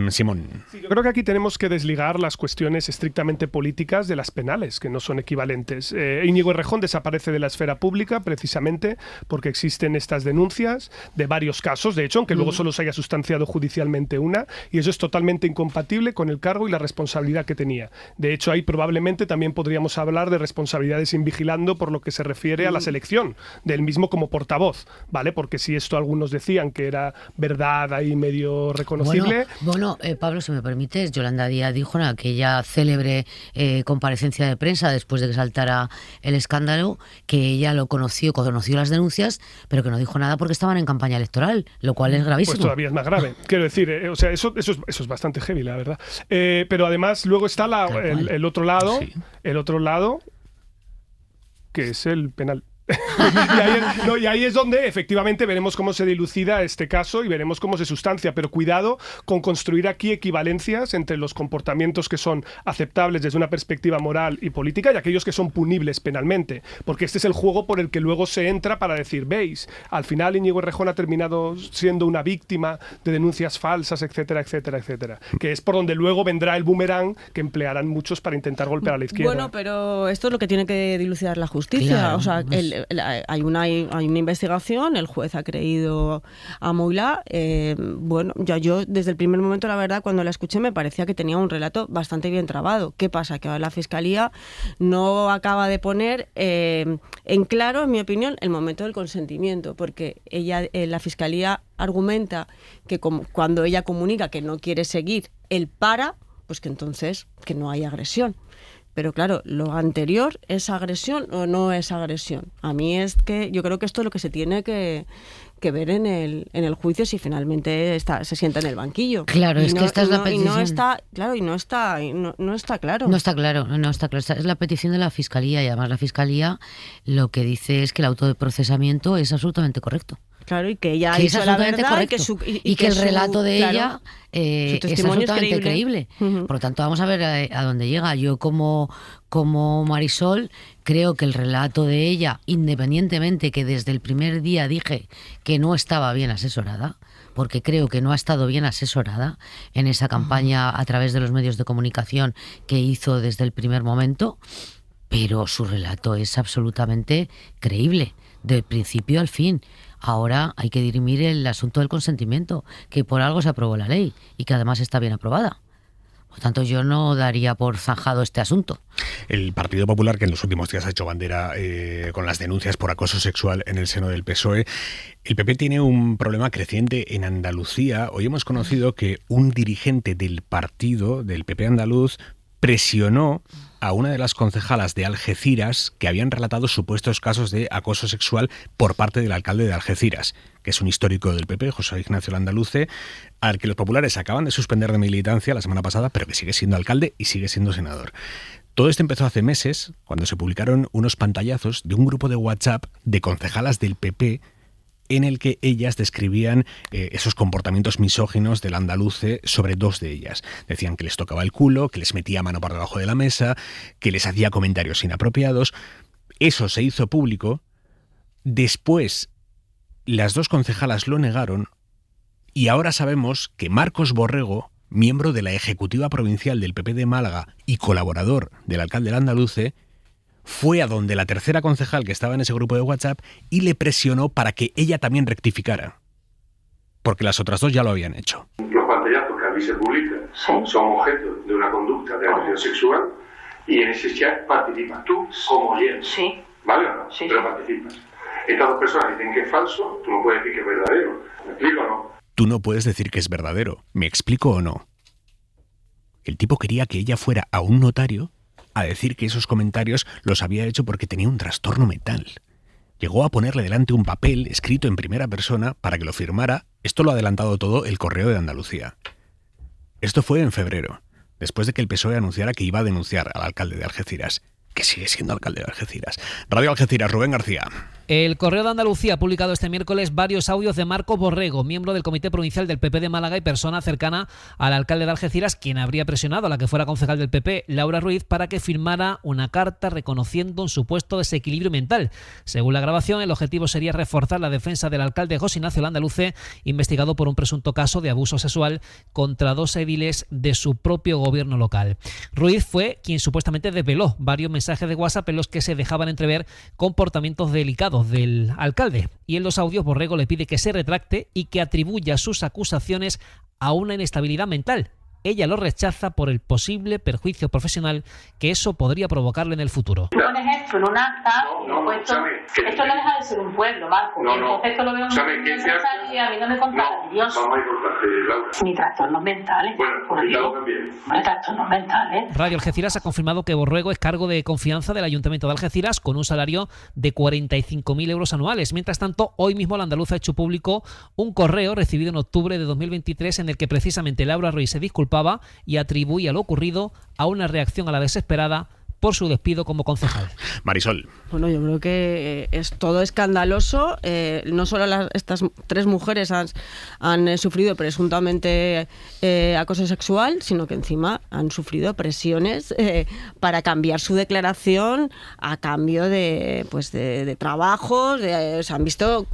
Simón. Sí, yo creo que aquí tenemos que desligar las cuestiones estrictamente políticas de las penales, que no son equivalentes. Íñigo Errejón desaparece de la esfera pública precisamente porque existen estas denuncias de varios casos, de hecho, aunque luego solo se haya sustanciado judicialmente una, y eso es totalmente incompatible con el cargo y la responsabilidad que tenía. De hecho, ahí probablemente también podríamos hablar de responsabilidades in vigilando por lo que se refiere a la selección del mismo como portavoz, ¿vale? Porque si esto algunos decían que era verdad ahí medio reconocible. Bueno, Pablo, si me permites, Yolanda Díaz dijo en aquella célebre comparecencia de prensa después de que saltara el escándalo que ella conoció las denuncias, pero que no dijo nada porque estaban en campaña electoral, lo cual es gravísimo. Pues todavía es más grave. Quiero decir, o sea, eso es bastante heavy, la verdad. Pero además luego está el otro lado, que es el penal. y ahí es donde efectivamente veremos cómo se dilucida este caso y veremos cómo se sustancia, pero cuidado con construir aquí equivalencias entre los comportamientos que son aceptables desde una perspectiva moral y política y aquellos que son punibles penalmente, porque este es el juego por el que luego se entra para decir, veis, al final Íñigo Errejón ha terminado siendo una víctima de denuncias falsas, etcétera, etcétera, etcétera, que es por donde luego vendrá el boomerang que emplearán muchos para intentar golpear a la izquierda. Bueno, pero esto es lo que tiene que dilucidar la justicia, claro, o sea, hay una investigación, el juez ha creído a Mouliá. Bueno, yo desde el primer momento, la verdad, cuando la escuché me parecía que tenía un relato bastante bien trabado. ¿Qué pasa? Que ahora la Fiscalía no acaba de poner en claro, en mi opinión, el momento del consentimiento, porque la Fiscalía argumenta que cuando ella comunica que no quiere seguir, él para, pues que entonces que no hay agresión. Pero claro, lo anterior, ¿es agresión o no es agresión? A mí es que yo creo que esto es lo que se tiene que ver en el juicio si finalmente se sienta en el banquillo. Claro, es que esta es la petición. No está claro. No está claro. Esta es la petición de la Fiscalía y además la Fiscalía lo que dice es que el auto de procesamiento es absolutamente correcto. Claro, y que ella ha que es dicho la absolutamente verdad correcto. y que el relato de claro, ella es testimonio absolutamente creíble. Por lo tanto, vamos a ver a dónde llega. Yo como Marisol creo que el relato de ella, independientemente que desde el primer día dije que no estaba bien asesorada, porque creo que no ha estado bien asesorada en esa campaña a través de los medios de comunicación que hizo desde el primer momento, pero su relato es absolutamente creíble, del principio al fin. Ahora hay que dirimir el asunto del consentimiento, que por algo se aprobó la ley y que además está bien aprobada. Por tanto, yo no daría por zanjado este asunto. El Partido Popular, que en los últimos días ha hecho bandera con las denuncias por acoso sexual en el seno del PSOE, el PP tiene un problema creciente en Andalucía. Hoy hemos conocido que un dirigente del partido, del PP andaluz, presionó a una de las concejalas de Algeciras que habían relatado supuestos casos de acoso sexual por parte del alcalde de Algeciras, que es un histórico del PP, José Ignacio Landaluce, al que los populares acaban de suspender de militancia la semana pasada, pero que sigue siendo alcalde y sigue siendo senador. Todo esto empezó hace meses, cuando se publicaron unos pantallazos de un grupo de WhatsApp de concejalas del PP en el que ellas describían esos comportamientos misóginos del Landaluce sobre dos de ellas. Decían que les tocaba el culo, que les metía mano por debajo de la mesa, que les hacía comentarios inapropiados. Eso se hizo público. Después, las dos concejalas lo negaron y ahora sabemos que Marcos Borrego, miembro de la Ejecutiva Provincial del PP de Málaga y colaborador del alcalde Landaluce, fue a donde la tercera concejal que estaba en ese grupo de WhatsApp y le presionó para que ella también rectificara. Porque las otras dos ya lo habían hecho. Los pantallazos que aquí se publican son objeto de una conducta de agresión sexual y en ese chat participas tú como oyente. ¿Vale o no? Pero participas. Estas dos personas dicen que es falso, tú no puedes decir que es verdadero. ¿Me explico o no? Tú no puedes decir que es verdadero. ¿Me explico o no? El tipo quería que ella fuera a un notario a decir que esos comentarios los había hecho porque tenía un trastorno mental. Llegó a ponerle delante un papel escrito en primera persona para que lo firmara. Esto lo ha adelantado todo el Correo de Andalucía. Esto fue en febrero, después de que el PSOE anunciara que iba a denunciar al alcalde de Algeciras, que sigue siendo alcalde de Algeciras. Radio Algeciras, Rubén García. El Correo de Andalucía ha publicado este miércoles varios audios de Marcos Borrego, miembro del Comité Provincial del PP de Málaga y persona cercana al alcalde de Algeciras, quien habría presionado a la que fuera concejal del PP, Laura Ruiz, para que firmara una carta reconociendo un supuesto desequilibrio mental. Según la grabación, el objetivo sería reforzar la defensa del alcalde José Ignacio Landaluce, investigado por un presunto caso de abuso sexual contra dos ediles de su propio gobierno local. Ruiz fue quien supuestamente desveló varios mensajes de WhatsApp en los que se dejaban entrever comportamientos delicados del alcalde, y en los audios Borrego le pide que se retracte y que atribuya sus acusaciones a una inestabilidad mental. Ella lo rechaza por el posible perjuicio profesional que eso podría provocarle en el futuro. Pones esto en un acta, pues esto no deja de ser un pueblo, Marco. Entonces esto lo veo y a mí no me contaba Dios. Ni trastornos mentales. Trastornos mentales. Radio Algeciras ha confirmado que Borrego es cargo de confianza del Ayuntamiento de Algeciras con un salario de 45.000 euros anuales. Mientras tanto, hoy mismo la andaluza ha hecho público un correo recibido en octubre de 2023 en el que precisamente Laura Ruiz se disculpaba y atribuía lo ocurrido a una reacción a la desesperada por su despido como concejal. Marisol. Bueno, yo creo que es todo escandaloso. No solo estas tres mujeres han sufrido presuntamente acoso sexual, sino que encima han sufrido presiones para cambiar su declaración a cambio de trabajos. Han visto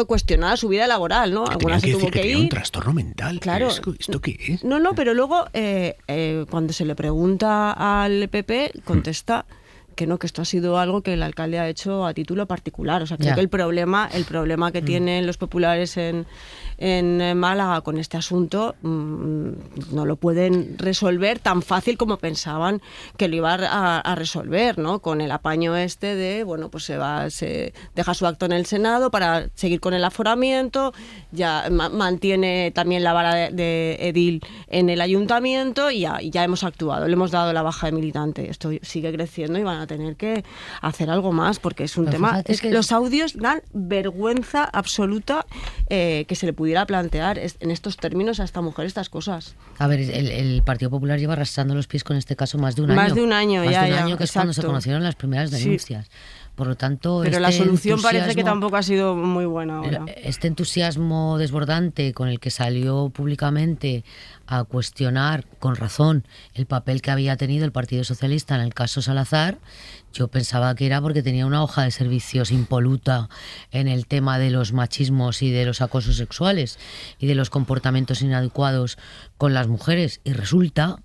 cuestionada su vida laboral, ¿no? Algunas se tuvo que ir. Un trastorno mental. Claro. ¿Esto qué es? No, pero luego cuando se le pregunta al PP, contesta que no, que esto ha sido algo que el alcalde ha hecho a título particular. O sea, creo que el problema que tienen los populares en Málaga con este asunto no lo pueden resolver tan fácil como pensaban que lo iba a resolver, ¿no? Con el apaño de, bueno, pues se deja su acto en el Senado para seguir con el aforamiento, ya mantiene también la vara de edil en el ayuntamiento y ya hemos actuado, le hemos dado la baja de militante. Esto sigue creciendo y van a tener que hacer algo más porque es un tema... Los audios dan vergüenza absoluta que se le pudiera plantear en estos términos a esta mujer estas cosas. A ver, el Partido Popular lleva arrastrando los pies con este caso más de un año. Más de un año, que es cuando se conocieron las primeras denuncias. Por lo tanto, pero la solución parece que tampoco ha sido muy buena ahora. Este entusiasmo desbordante con el que salió públicamente a cuestionar, con razón, el papel que había tenido el Partido Socialista en el caso Salazar, yo pensaba que era porque tenía una hoja de servicios impoluta en el tema de los machismos y de los acosos sexuales y de los comportamientos inadecuados con las mujeres. Y resulta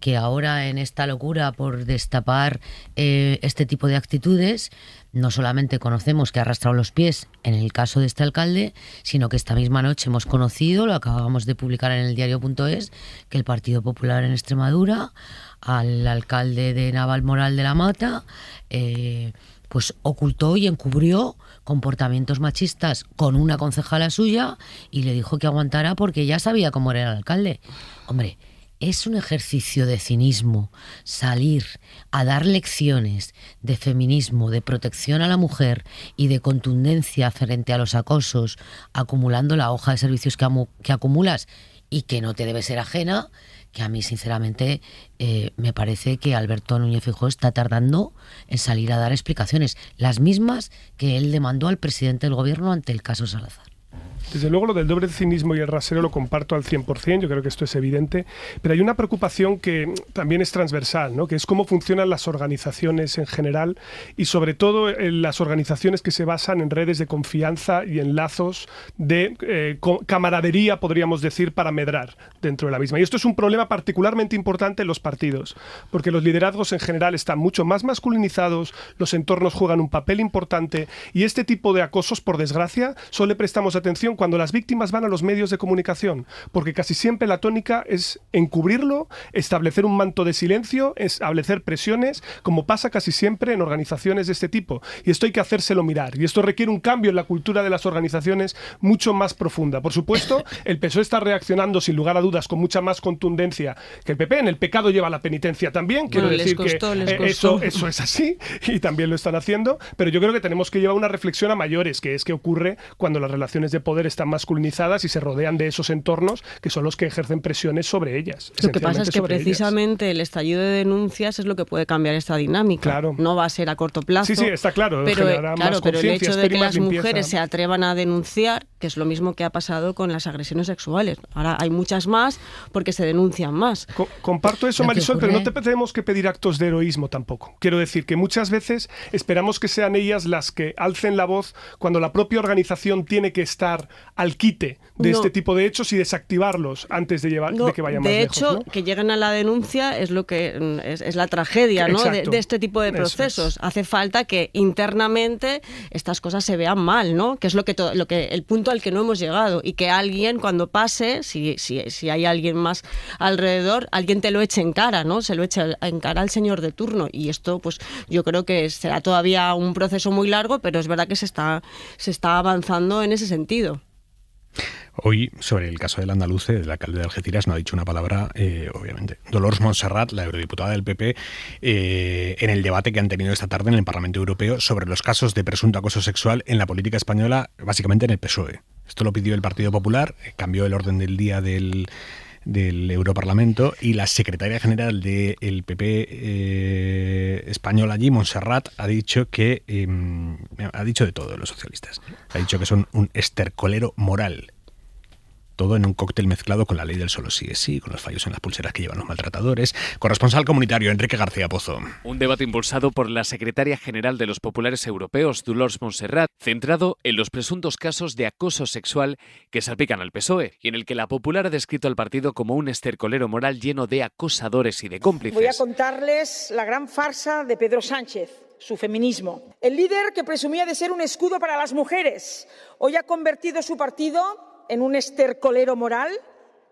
que ahora, en esta locura por destapar este tipo de actitudes, no solamente conocemos que ha arrastrado los pies en el caso de este alcalde, sino que esta misma noche hemos conocido, lo acabamos de publicar en el diario.es, que el Partido Popular en Extremadura, al alcalde de Navalmoral de la Mata, pues ocultó y encubrió comportamientos machistas con una concejala suya y le dijo que aguantara porque ya sabía cómo era el alcalde. Hombre, es un ejercicio de cinismo salir a dar lecciones de feminismo, de protección a la mujer y de contundencia frente a los acosos, acumulando la hoja de servicios que acumulas y que no te debe ser ajena, que a mí sinceramente me parece que Alberto Núñez Feijóo está tardando en salir a dar explicaciones, las mismas que él demandó al presidente del gobierno ante el caso Salazar. Desde luego lo del doble cinismo y el rasero lo comparto al 100%, yo creo que esto es evidente, pero hay una preocupación que también es transversal, ¿no? Que es cómo funcionan las organizaciones en general y sobre todo en las organizaciones que se basan en redes de confianza y en lazos de camaradería, podríamos decir, para medrar dentro de la misma. Y esto es un problema particularmente importante en los partidos, porque los liderazgos en general están mucho más masculinizados, los entornos juegan un papel importante y este tipo de acosos, por desgracia, solo le prestamos atención cuando las víctimas van a los medios de comunicación, porque casi siempre la tónica es encubrirlo, establecer un manto de silencio, establecer presiones, como pasa casi siempre en organizaciones de este tipo. Y esto hay que hacérselo mirar. Y esto requiere un cambio en la cultura de las organizaciones mucho más profunda. Por supuesto, el PSOE está reaccionando sin lugar a dudas con mucha más contundencia que el PP. En el pecado lleva la penitencia también. Quiero decir que eso es así y también lo están haciendo. Pero yo creo que tenemos que llevar una reflexión a mayores, que es qué ocurre cuando las relaciones de poder están masculinizadas y se rodean de esos entornos que son los que ejercen presiones sobre ellas. Lo que pasa es que precisamente el estallido de denuncias es lo que puede cambiar esta dinámica. Claro. No va a ser a corto plazo. Sí, está claro. Pero el hecho de que las mujeres se atrevan a denunciar, que es lo mismo que ha pasado con las agresiones sexuales. Ahora hay muchas más porque se denuncian más. Comparto eso, Marisol, pero no tenemos que pedir actos de heroísmo tampoco. Quiero decir que muchas veces esperamos que sean ellas las que alcen la voz cuando la propia organización tiene que estar al quite de este tipo de hechos y desactivarlos antes de que vayan más lejos. De hecho, que lleguen a la denuncia es lo que es la tragedia, ¿no? de este tipo de procesos. Hace falta que internamente estas cosas se vean mal, ¿no? Que es lo que el punto al que no hemos llegado, y que alguien cuando pase, si hay alguien más alrededor, alguien te lo eche en cara, ¿no? Se lo eche en cara al señor de turno, y esto pues yo creo que será todavía un proceso muy largo, pero es verdad que se está avanzando en ese sentido. Hoy, sobre el caso del andaluce, del alcalde de Algeciras, no ha dicho una palabra, obviamente. Dolors Montserrat, la eurodiputada del PP, en el debate que han tenido esta tarde en el Parlamento Europeo sobre los casos de presunto acoso sexual en la política española, básicamente en el PSOE. Esto lo pidió el Partido Popular, cambió el orden del día del Europarlamento, y la secretaria general del PP español allí, Montserrat, ha dicho que ha dicho de todo de los socialistas. Ha dicho que son un estercolero moral. Todo en un cóctel mezclado con la ley del solo sí es sí, con los fallos en las pulseras que llevan los maltratadores. Corresponsal comunitario, Enrique García Pozo. Un debate impulsado por la secretaria general de los populares europeos, Dolors Montserrat, centrado en los presuntos casos de acoso sexual que salpican al PSOE, y en el que la popular ha descrito al partido como un estercolero moral lleno de acosadores y de cómplices. Voy a contarles la gran farsa de Pedro Sánchez, su feminismo. El líder que presumía de ser un escudo para las mujeres, hoy ha convertido su partido en un estercolero moral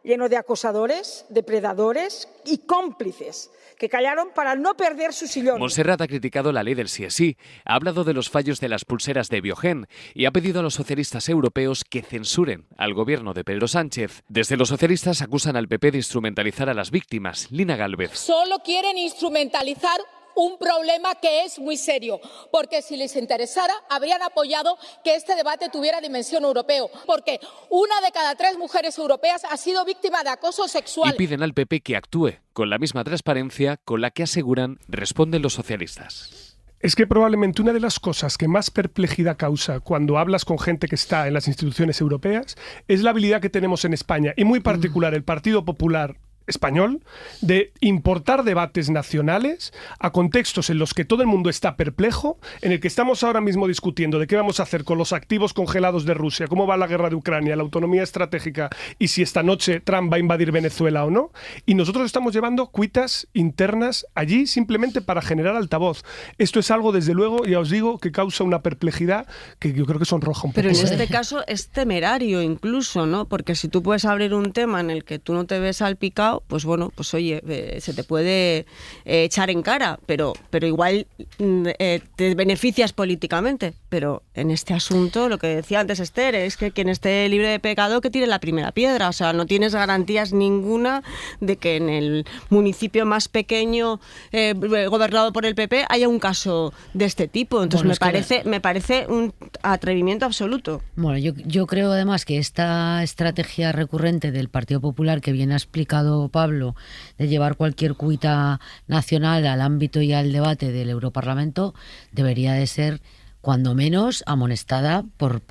lleno de acosadores, depredadores y cómplices que callaron para no perder su sillón. Montserrat ha criticado la ley del sí es sí, ha hablado de los fallos de las pulseras de Biogen y ha pedido a los socialistas europeos que censuren al gobierno de Pedro Sánchez. Desde los socialistas acusan al PP de instrumentalizar a las víctimas. Lina Gálvez. Solo quieren instrumentalizar un problema que es muy serio, porque si les interesara habrían apoyado que este debate tuviera dimensión europea, porque 1 de cada 3 mujeres europeas ha sido víctima de acoso sexual. Y piden al PP que actúe con la misma transparencia con la que aseguran responden los socialistas. Es que probablemente una de las cosas que más perplejidad causa cuando hablas con gente que está en las instituciones europeas es la habilidad que tenemos en España, y muy particular el Partido Popular español, de importar debates nacionales a contextos en los que todo el mundo está perplejo, en el que estamos ahora mismo discutiendo de qué vamos a hacer con los activos congelados de Rusia, cómo va la guerra de Ucrania, la autonomía estratégica y si esta noche Trump va a invadir Venezuela o no, y nosotros estamos llevando cuitas internas allí simplemente para generar altavoz. Esto es algo, desde luego, ya os digo, que causa una perplejidad que yo creo que sonroja un poco. Pero en este caso es temerario incluso, ¿no? Porque si tú puedes abrir un tema en el que tú no te ves salpicado, pues bueno, pues oye, se te puede echar en cara, pero igual te beneficias políticamente. Pero en este asunto, lo que decía antes Esther, es que quien esté libre de pecado que tire la primera piedra. O sea, no tienes garantías ninguna de que en el municipio más pequeño gobernado por el PP haya un caso de este tipo. Entonces bueno, me parece un atrevimiento absoluto. Bueno, yo creo además que esta estrategia recurrente del Partido Popular que bien ha explicado Pablo, de llevar cualquier cuita nacional al ámbito y al debate del Europarlamento, debería de ser cuando menos amonestada por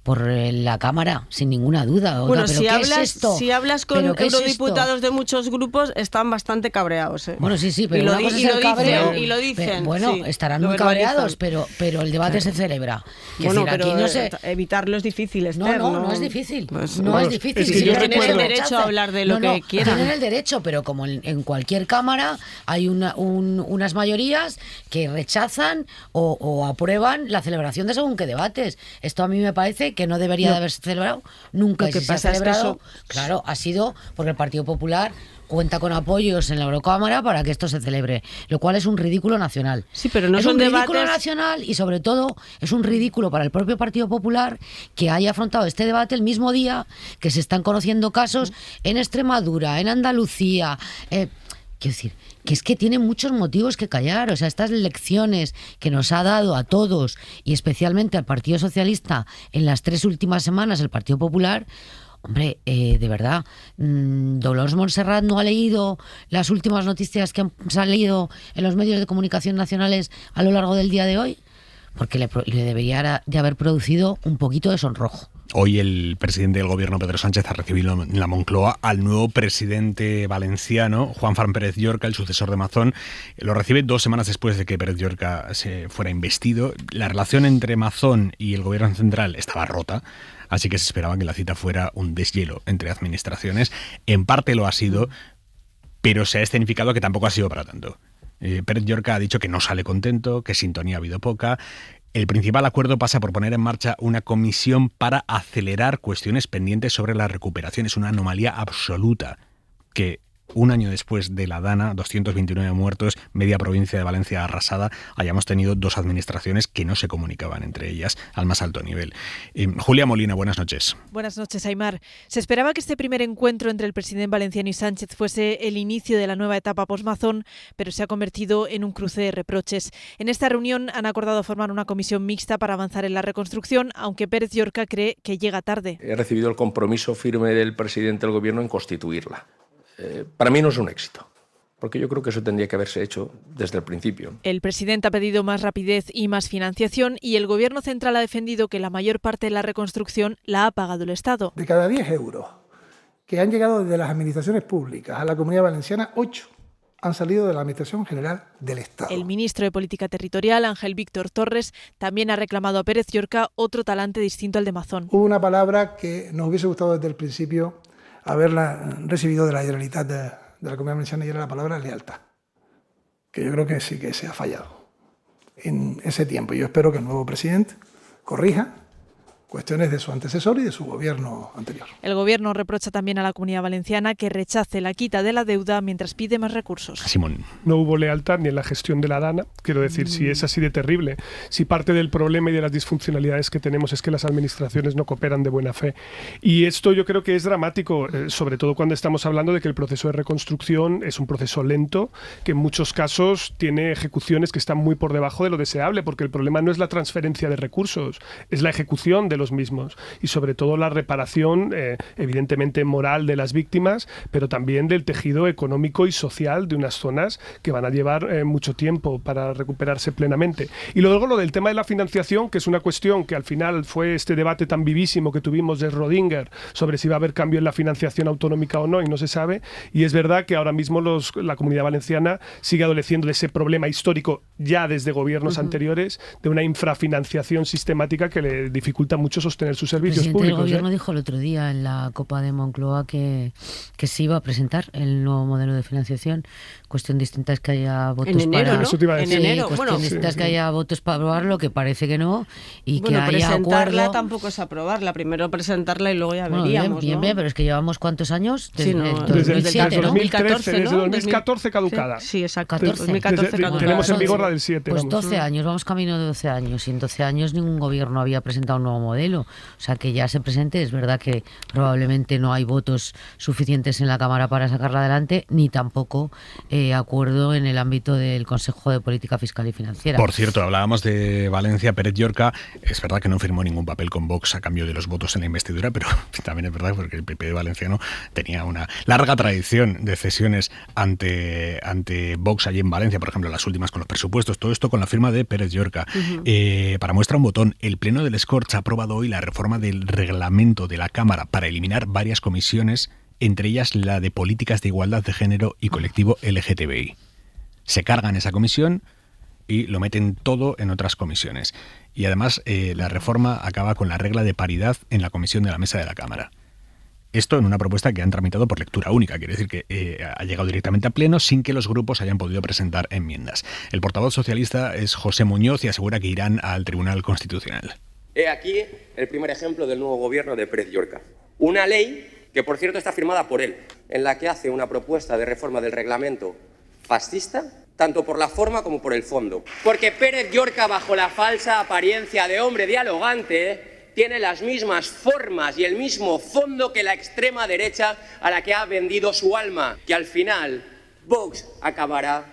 la Cámara, sin ninguna duda. Oiga, bueno, ¿pero si hablas con eurodiputados de muchos grupos, están bastante cabreados. Bueno, sí, pero una cosa es el cabreo. Y lo dicen. Bueno, sí, estarán muy cabreados, pero el debate se celebra. Bueno, pero aquí no sé. Evitarlo es difícil, Esther. No es difícil. Pues, no es difícil. Es que si tienen el derecho a hablar de lo que quieran. Tienen el derecho, pero como en cualquier Cámara hay unas mayorías que rechazan o aprueban la celebración de según qué debates. Esto a mí me parece que no debería de haberse celebrado nunca. Lo que si pasa se ha celebrado, es que eso... claro, ha sido porque el Partido Popular cuenta con apoyos en la Eurocámara para que esto se celebre, lo cual es un ridículo nacional. Sí, pero no es son un ridículo debates... nacional y sobre todo es un ridículo para el propio Partido Popular que haya afrontado este debate el mismo día que se están conociendo casos en Extremadura, en Andalucía. Quiero decir, que es que tiene muchos motivos que callar. O sea, estas lecciones que nos ha dado a todos y especialmente al Partido Socialista en las 3 últimas semanas el Partido Popular, hombre, de verdad, Dolors Montserrat no ha leído las últimas noticias que han salido en los medios de comunicación nacionales a lo largo del día de hoy, porque le debería de haber producido un poquito de sonrojo. Hoy el presidente del gobierno, Pedro Sánchez, ha recibido en la Moncloa al nuevo presidente valenciano, Juanfran Pérez Llorca, el sucesor de Mazón. Lo recibe 2 semanas después de que Pérez Llorca se fuera investido. La relación entre Mazón y el gobierno central estaba rota, así que se esperaba que la cita fuera un deshielo entre administraciones. En parte lo ha sido, pero se ha escenificado que tampoco ha sido para tanto. Pérez Llorca ha dicho que no sale contento, que sintonía ha habido poca. El principal acuerdo pasa por poner en marcha una comisión para acelerar cuestiones pendientes sobre la recuperación. Es una anomalía absoluta que un año después de la Dana, 229 muertos, media provincia de Valencia arrasada, hayamos tenido 2 administraciones que no se comunicaban entre ellas al más alto nivel. Julia Molina, buenas noches. Buenas noches, Aimar. Se esperaba que este primer encuentro entre el presidente valenciano y Sánchez fuese el inicio de la nueva etapa post-Mazón, pero se ha convertido en un cruce de reproches. En esta reunión han acordado formar una comisión mixta para avanzar en la reconstrucción, aunque Pérez Llorca cree que llega tarde. He recibido el compromiso firme del presidente del Gobierno en constituirla. Para mí no es un éxito, porque yo creo que eso tendría que haberse hecho desde el principio. El presidente ha pedido más rapidez y más financiación y el Gobierno central ha defendido que la mayor parte de la reconstrucción la ha pagado el Estado. De cada 10 euros que han llegado desde las administraciones públicas a la Comunidad Valenciana, 8 han salido de la Administración General del Estado. El ministro de Política Territorial, Ángel Víctor Torres, también ha reclamado a Pérez Llorca otro talante distinto al de Mazón. Hubo una palabra que nos hubiese gustado desde el principio haberla recibido de la Generalitat de la Comunidad Valenciana, y era la palabra lealtad, que yo creo que sí que se ha fallado en ese tiempo. Yo espero que el nuevo presidente corrija cuestiones de su antecesor y de su gobierno anterior. El gobierno reprocha también a la Comunidad Valenciana que rechace la quita de la deuda mientras pide más recursos. Simón. No hubo lealtad ni en la gestión de la Dana. Quiero decir, si es así de terrible, si parte del problema y de las disfuncionalidades que tenemos es que las administraciones no cooperan de buena fe. Y esto yo creo que es dramático, sobre todo cuando estamos hablando de que el proceso de reconstrucción es un proceso lento, que en muchos casos tiene ejecuciones que están muy por debajo de lo deseable, porque el problema no es la transferencia de recursos, es la ejecución de los los mismos y sobre todo la reparación, evidentemente moral de las víctimas, pero también del tejido económico y social de unas zonas que van a llevar mucho tiempo para recuperarse plenamente. Y luego lo del tema de la financiación, que es una cuestión que al final fue este debate tan vivísimo que tuvimos de Schrödinger sobre si va a haber cambio en la financiación autonómica o no, y no se sabe. Y es verdad que ahora mismo la Comunidad Valenciana sigue adoleciendo de ese problema histórico ya desde gobiernos anteriores de una infrafinanciación sistemática que le dificulta mucho sostener sus servicios públicos. El gobierno dijo el otro día en la Copa de Moncloa que se iba a presentar el nuevo modelo de financiación. Cuestión distinta es que haya votos en enero, para... ¿no? Sí, en enero. Cuestión distinta es que haya votos para aprobarlo, que parece que no, y que haya presentarla acuerdo... tampoco es aprobarla, primero presentarla y luego ya Bueno, veríamos, bien, ¿no? pero es que llevamos ¿cuántos años? Desde 2007, ¿no? 2014, ¿no? Desde 2014 caducada. Sí, exacto. 2014 caducada. Tenemos en vigor la del 7. Pues 12 años, vamos camino de 12 años, y en 12 años ningún gobierno había presentado un nuevo modelo. O sea, que ya se presente, es verdad que probablemente no hay votos suficientes en la Cámara para sacarla adelante, ni tampoco acuerdo en el ámbito del Consejo de Política Fiscal y Financiera. Por cierto, hablábamos de Valencia. Pérez Llorca, es verdad que no firmó ningún papel con Vox a cambio de los votos en la investidura, pero también es verdad porque el PP valenciano tenía una larga tradición de cesiones ante Vox allí en Valencia, por ejemplo, las últimas con los presupuestos, todo esto con la firma de Pérez Llorca. Para muestra un botón, el Pleno del Scorch ha aprobado hoy la reforma del reglamento de la Cámara para eliminar varias comisiones, entre ellas la de políticas de igualdad de género y colectivo LGTBI. Se cargan esa comisión y lo meten todo en otras comisiones. Y además la reforma acaba con la regla de paridad en la comisión de la mesa de la Cámara. Esto en una propuesta que han tramitado por lectura única, quiere decir que ha llegado directamente a pleno sin que los grupos hayan podido presentar enmiendas. El portavoz socialista es José Muñoz y asegura que irán al Tribunal Constitucional. He aquí el primer ejemplo del nuevo gobierno de Pérez Llorca. Una ley que, por cierto, está firmada por él, en la que hace una propuesta de reforma del reglamento fascista, tanto por la forma como por el fondo. Porque Pérez Llorca, bajo la falsa apariencia de hombre dialogante, tiene las mismas formas y el mismo fondo que la extrema derecha a la que ha vendido su alma, que al final Vox acabará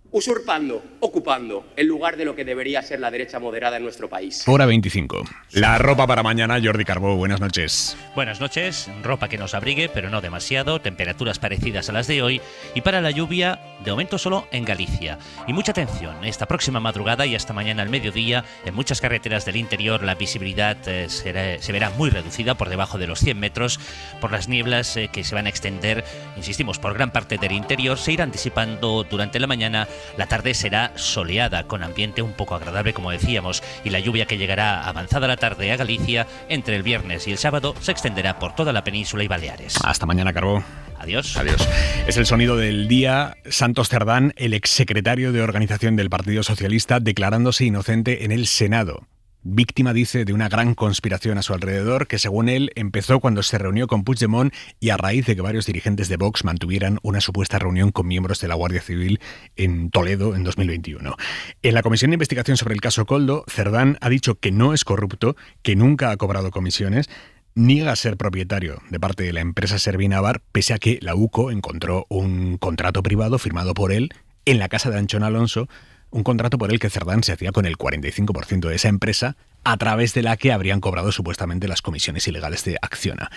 usurpando, ocupando el lugar de lo que debería ser la derecha moderada en nuestro país. Hora 25. La ropa para mañana, Jordi Carbó, buenas noches. Buenas noches, ropa que nos abrigue, pero no demasiado, temperaturas parecidas a las de hoy, y para la lluvia, de momento solo en Galicia. Y mucha atención, esta próxima madrugada y hasta mañana al mediodía, en muchas carreteras del interior la visibilidad se verá muy reducida, por debajo de los 100 metros, por las nieblas que se van a extender, insistimos, por gran parte del interior, se irán disipando durante la mañana. La tarde será soleada, con ambiente un poco agradable, como decíamos, y la lluvia que llegará avanzada la tarde a Galicia entre el viernes y el sábado se extenderá por toda la península y Baleares. Hasta mañana, Carbó. Adiós. Adiós. Es el sonido del día. Santos Cerdán, el exsecretario de organización del Partido Socialista, declarándose inocente en el Senado. Víctima, dice, de una gran conspiración a su alrededor que, según él, empezó cuando se reunió con Puigdemont y a raíz de que varios dirigentes de Vox mantuvieran una supuesta reunión con miembros de la Guardia Civil en Toledo en 2021. En la Comisión de Investigación sobre el caso Koldo, Cerdán ha dicho que no es corrupto, que nunca ha cobrado comisiones, niega ser propietario de parte de la empresa Servinavar, pese a que la UCO encontró un contrato privado firmado por él en la casa de Anchón Alonso, un contrato por el que Cerdán se hacía con el 45% de esa empresa, a través de la que habrían cobrado supuestamente las comisiones ilegales de Acciona.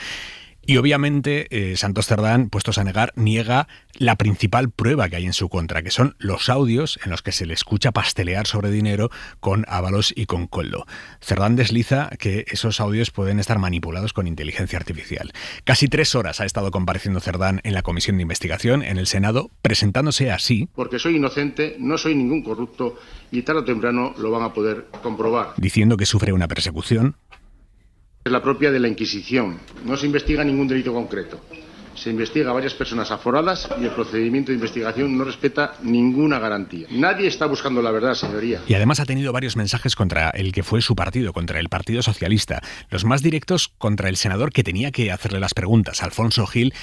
Y obviamente Santos Cerdán, puestos a negar, niega la principal prueba que hay en su contra, que son los audios en los que se le escucha pastelear sobre dinero con Ábalos y con Koldo. Cerdán desliza que esos audios pueden estar manipulados con inteligencia artificial. Casi 3 horas ha estado compareciendo Cerdán en la Comisión de Investigación en el Senado, presentándose así. Porque soy inocente, no soy ningún corrupto y tarde o temprano lo van a poder comprobar. Diciendo que sufre una persecución. Es la propia de la Inquisición. No se investiga ningún delito concreto. Se investiga a varias personas aforadas y el procedimiento de investigación no respeta ninguna garantía. Nadie está buscando la verdad, señoría. Y además ha tenido varios mensajes contra el que fue su partido, contra el Partido Socialista. Los más directos contra el senador que tenía que hacerle las preguntas, Alfonso Gil,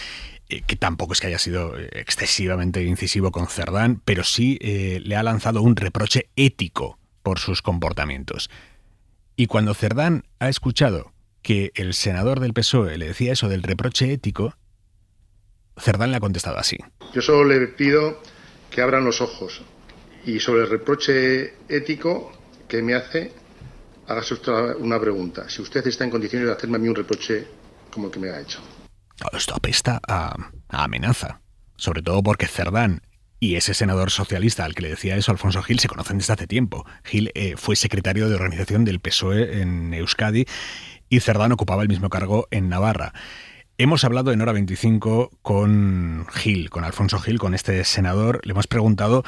que tampoco es que haya sido excesivamente incisivo con Cerdán, pero sí le ha lanzado un reproche ético por sus comportamientos. Y cuando Cerdán ha escuchado que el senador del PSOE le decía eso del reproche ético, Cerdán le ha contestado así. Yo solo le pido que abran los ojos y sobre el reproche ético que me hace, hágase usted una pregunta. Si usted está en condiciones de hacerme a mí un reproche como el que me ha hecho. Esto apesta a amenaza. Sobre todo porque Cerdán y ese senador socialista al que le decía eso, Alfonso Gil, se conocen desde hace tiempo. Gil fue secretario de organización del PSOE en Euskadi y Cerdán ocupaba el mismo cargo en Navarra. Hemos hablado en Hora 25 con Gil, con Alfonso Gil, con este senador. Le hemos preguntado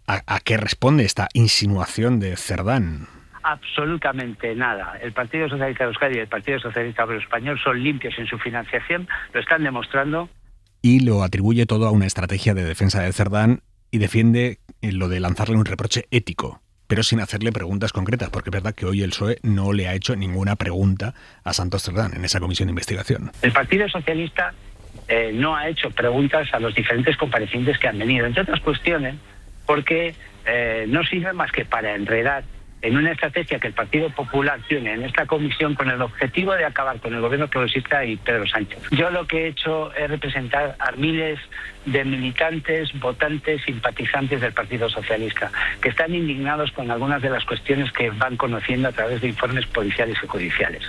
a qué responde esta insinuación de Cerdán. Absolutamente nada. El Partido Socialista de Euskadi y el Partido Socialista Obrero Español son limpios en su financiación, lo están demostrando. Y lo atribuye todo a una estrategia de defensa de Cerdán y defiende lo de lanzarle un reproche ético, pero sin hacerle preguntas concretas, porque es verdad que hoy el PSOE no le ha hecho ninguna pregunta a Santos Cerdán en esa comisión de investigación. El Partido Socialista no ha hecho preguntas a los diferentes comparecientes que han venido, entre otras cuestiones, porque no sirve más que para enredar en una estrategia que el Partido Popular tiene en esta comisión con el objetivo de acabar con el gobierno progresista y Pedro Sánchez. Yo lo que he hecho es representar a miles de militantes, votantes, simpatizantes del Partido Socialista, que están indignados con algunas de las cuestiones que van conociendo a través de informes policiales y judiciales.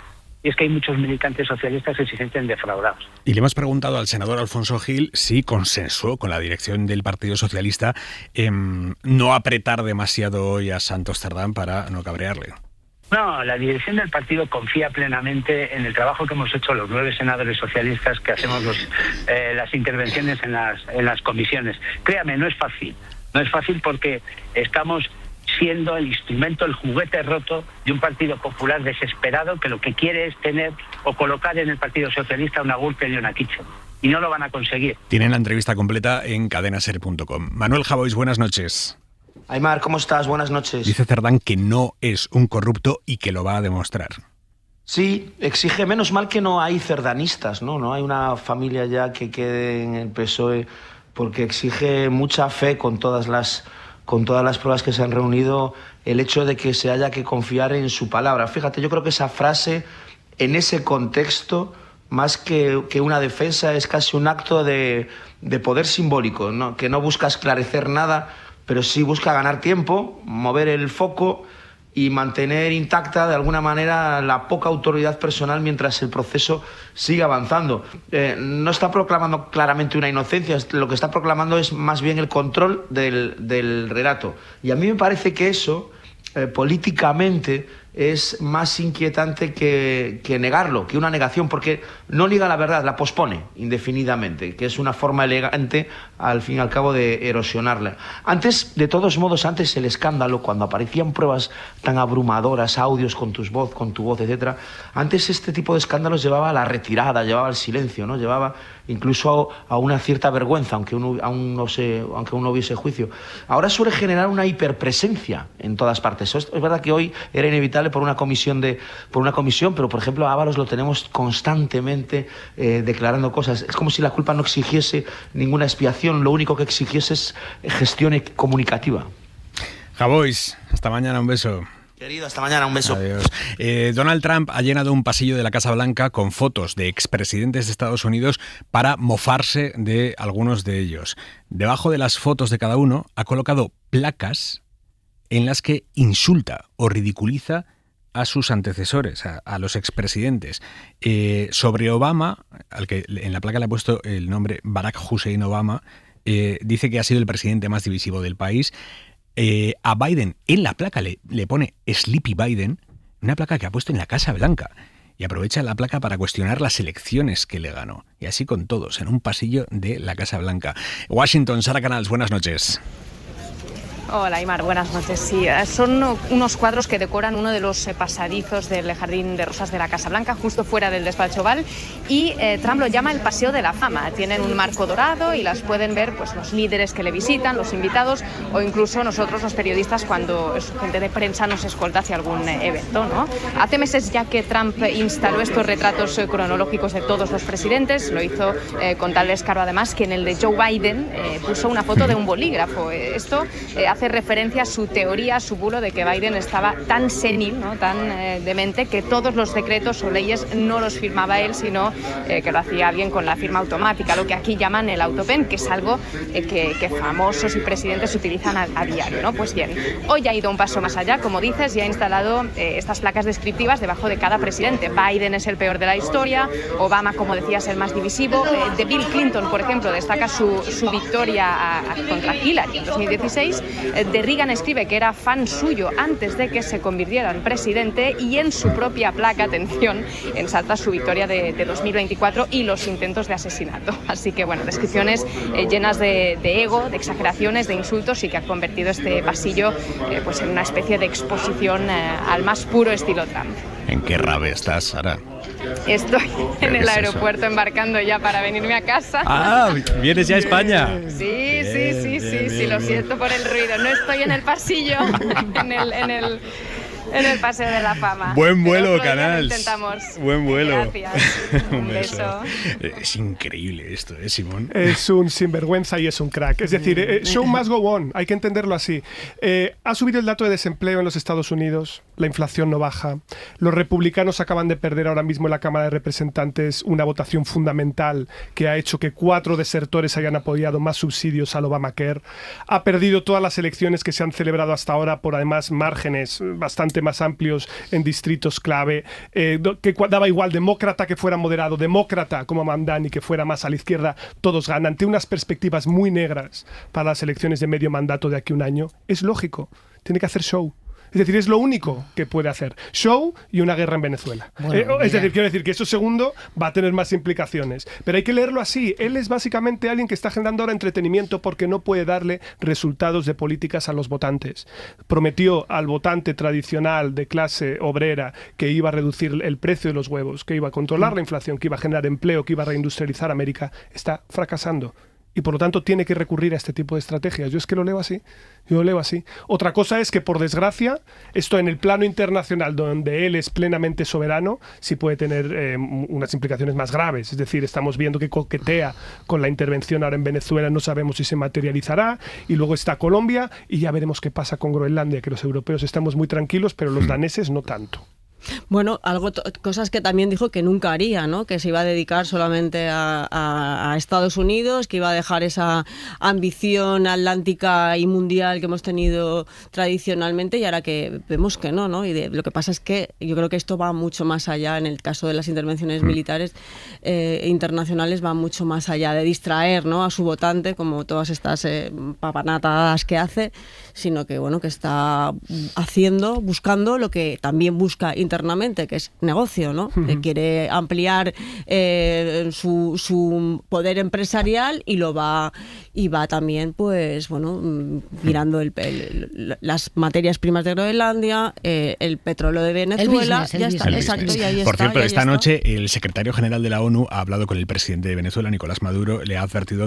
Y es que hay muchos militantes socialistas que se sienten defraudados. Y le hemos preguntado al senador Alfonso Gil si consensuó con la dirección del Partido Socialista no apretar demasiado hoy a Santos Cerdán para no cabrearle. No, la dirección del partido confía plenamente en el trabajo que hemos hecho los 9 senadores socialistas que hacemos las intervenciones en las comisiones. Créame, no es fácil. No es fácil porque estamos siendo el instrumento, el juguete roto de un Partido Popular desesperado que lo que quiere es tener o colocar en el Partido Socialista una Gürtel y una Kitchen. Y no lo van a conseguir. Tienen la entrevista completa en cadenaser.com. Manuel Javois, buenas noches. Aymar, ¿cómo estás? Buenas noches. Dice Cerdán que no es un corrupto y que lo va a demostrar. Sí, exige, menos mal que no hay cerdanistas, ¿no? No hay una familia ya que quede en el PSOE, porque exige mucha fe con todas las pruebas que se han reunido, el hecho de que se haya que confiar en su palabra. Fíjate, yo creo que esa frase, en ese contexto, más que una defensa, es casi un acto de poder simbólico, ¿no? Que no busca esclarecer nada, pero sí busca ganar tiempo, mover el foco y mantener intacta de alguna manera la poca autoridad personal mientras el proceso sigue avanzando. No está proclamando claramente una inocencia, lo que está proclamando es más bien el control del relato. Y a mí me parece que eso, políticamente, es más inquietante que negarlo, que una negación, porque no niega la verdad, la pospone indefinidamente, que es una forma elegante, al fin y al cabo, de erosionarla. Antes, de todos modos, antes el escándalo, cuando aparecían pruebas tan abrumadoras, audios con tu voz, etcétera, antes este tipo de escándalos llevaba a la retirada, llevaba al silencio, ¿no? Llevaba incluso a una cierta vergüenza, aunque aún no hubiese juicio. Ahora suele generar una hiperpresencia en todas partes. Es verdad que hoy era inevitable por una comisión, pero por ejemplo a Ábalos lo tenemos constantemente declarando cosas. Es como si la culpa no exigiese ninguna expiación, lo único que exigiese es gestión comunicativa. Javois, hasta mañana, un beso. Querido, hasta mañana, un beso. Adiós. Donald Trump ha llenado un pasillo de la Casa Blanca con fotos de expresidentes de Estados Unidos para mofarse de algunos de ellos. Debajo de las fotos de cada uno ha colocado placas en las que insulta o ridiculiza a sus antecesores, a los expresidentes. Sobre Obama, al que en la placa le ha puesto el nombre Barack Hussein Obama, dice que ha sido el presidente más divisivo del país. A Biden en la placa le pone Sleepy Biden, una placa que ha puesto en la Casa Blanca, y aprovecha la placa para cuestionar las elecciones que le ganó. Y así con todos, en un pasillo de la Casa Blanca. Washington, Sara Canals, buenas noches. Hola, Aymar, buenas noches. Sí, son unos cuadros que decoran uno de los pasadizos del Jardín de Rosas de la Casa Blanca, justo fuera del despacho Oval, y Trump lo llama el Paseo de la Fama. Tienen un marco dorado y las pueden ver pues los líderes que le visitan, los invitados, o incluso nosotros los periodistas cuando gente de prensa nos escolta hacia algún evento, ¿no? Hace meses ya que Trump instaló estos retratos cronológicos de todos los presidentes. Lo hizo con tal descaro además que en el de Joe Biden puso una foto de un bolígrafo. Esto hace hace referencia a su teoría, a su bulo de que Biden estaba tan senil, ¿no?, tan demente, que todos los decretos o leyes no los firmaba él, sino que lo hacía bien con la firma automática, lo que aquí llaman el autopen, que es algo que famosos y presidentes utilizan a diario, ¿no? Pues bien, hoy ha ido un paso más allá, como dices, y ha instalado estas placas descriptivas debajo de cada presidente. Biden es el peor de la historia, Obama, como decías, el más divisivo. De Bill Clinton, por ejemplo, destaca su victoria contra Hillary en 2016. De Reagan escribe que era fan suyo antes de que se convirtiera en presidente, y en su propia placa, atención, ensalza su victoria de 2024 y los intentos de asesinato. Así que, bueno, descripciones llenas de ego, de exageraciones, de insultos, y que ha convertido este pasillo pues en una especie de exposición al más puro estilo Trump. ¿En qué rave estás, Sara? Estoy en el aeropuerto embarcando ya para venirme a casa. Ah, ¿vienes ya a España? Sí, lo siento por el ruido. No estoy en el pasillo, en el Paseo de la Fama. Buen vuelo, Canals. Intentamos. Buen vuelo. Gracias. Un beso. Es increíble esto, Simón? Es un sinvergüenza y es un crack. Es decir, show must go on, hay que entenderlo así. Ha subido el dato de desempleo en los Estados Unidos, la inflación no baja. Los republicanos acaban de perder ahora mismo en la Cámara de Representantes una votación fundamental que ha hecho que 4 desertores hayan apoyado más subsidios al Obamacare. Ha perdido todas las elecciones que se han celebrado hasta ahora por, además, márgenes bastante más amplios en distritos clave, que daba igual demócrata que fuera moderado, demócrata como Mamdani que fuera más a la izquierda, todos ganan. Ante unas perspectivas muy negras para las elecciones de medio mandato de aquí a un año. Es lógico, tiene que hacer show. Es decir, es lo único que puede hacer. Show y una guerra en Venezuela. Bueno, es decir, quiero decir que eso segundo va a tener más implicaciones. Pero hay que leerlo así. Él es básicamente alguien que está generando ahora entretenimiento porque no puede darle resultados de políticas a los votantes. Prometió al votante tradicional de clase obrera que iba a reducir el precio de los huevos, que iba a controlar la inflación, que iba a generar empleo, que iba a reindustrializar América. Está fracasando. Y por lo tanto tiene que recurrir a este tipo de estrategias. Yo es que lo leo así. Otra cosa es que, por desgracia, esto en el plano internacional, donde él es plenamente soberano, sí puede tener unas implicaciones más graves. Es decir, estamos viendo que coquetea con la intervención ahora en Venezuela, no sabemos si se materializará. Y luego está Colombia, y ya veremos qué pasa con Groenlandia, que los europeos estamos muy tranquilos, pero los daneses no tanto. Bueno, cosas que también dijo que nunca haría, ¿no? Que se iba a dedicar solamente a Estados Unidos, que iba a dejar esa ambición atlántica y mundial que hemos tenido tradicionalmente, y ahora que vemos que no, ¿no? Y lo que pasa es que yo creo que esto va mucho más allá, en el caso de las intervenciones militares internacionales, va mucho más allá de distraer, ¿no?, a su votante, como todas estas papanatadas que hace, sino que, bueno, que está buscando lo que también busca internamente, que es negocio, ¿no? Quiere ampliar su poder empresarial y va también, pues, bueno, mirando las materias primas de Groenlandia, el petróleo de Venezuela. Exacto, y ahí está. Por cierto, esta noche el secretario general de la ONU ha hablado con el presidente de Venezuela, Nicolás Maduro. Le ha advertido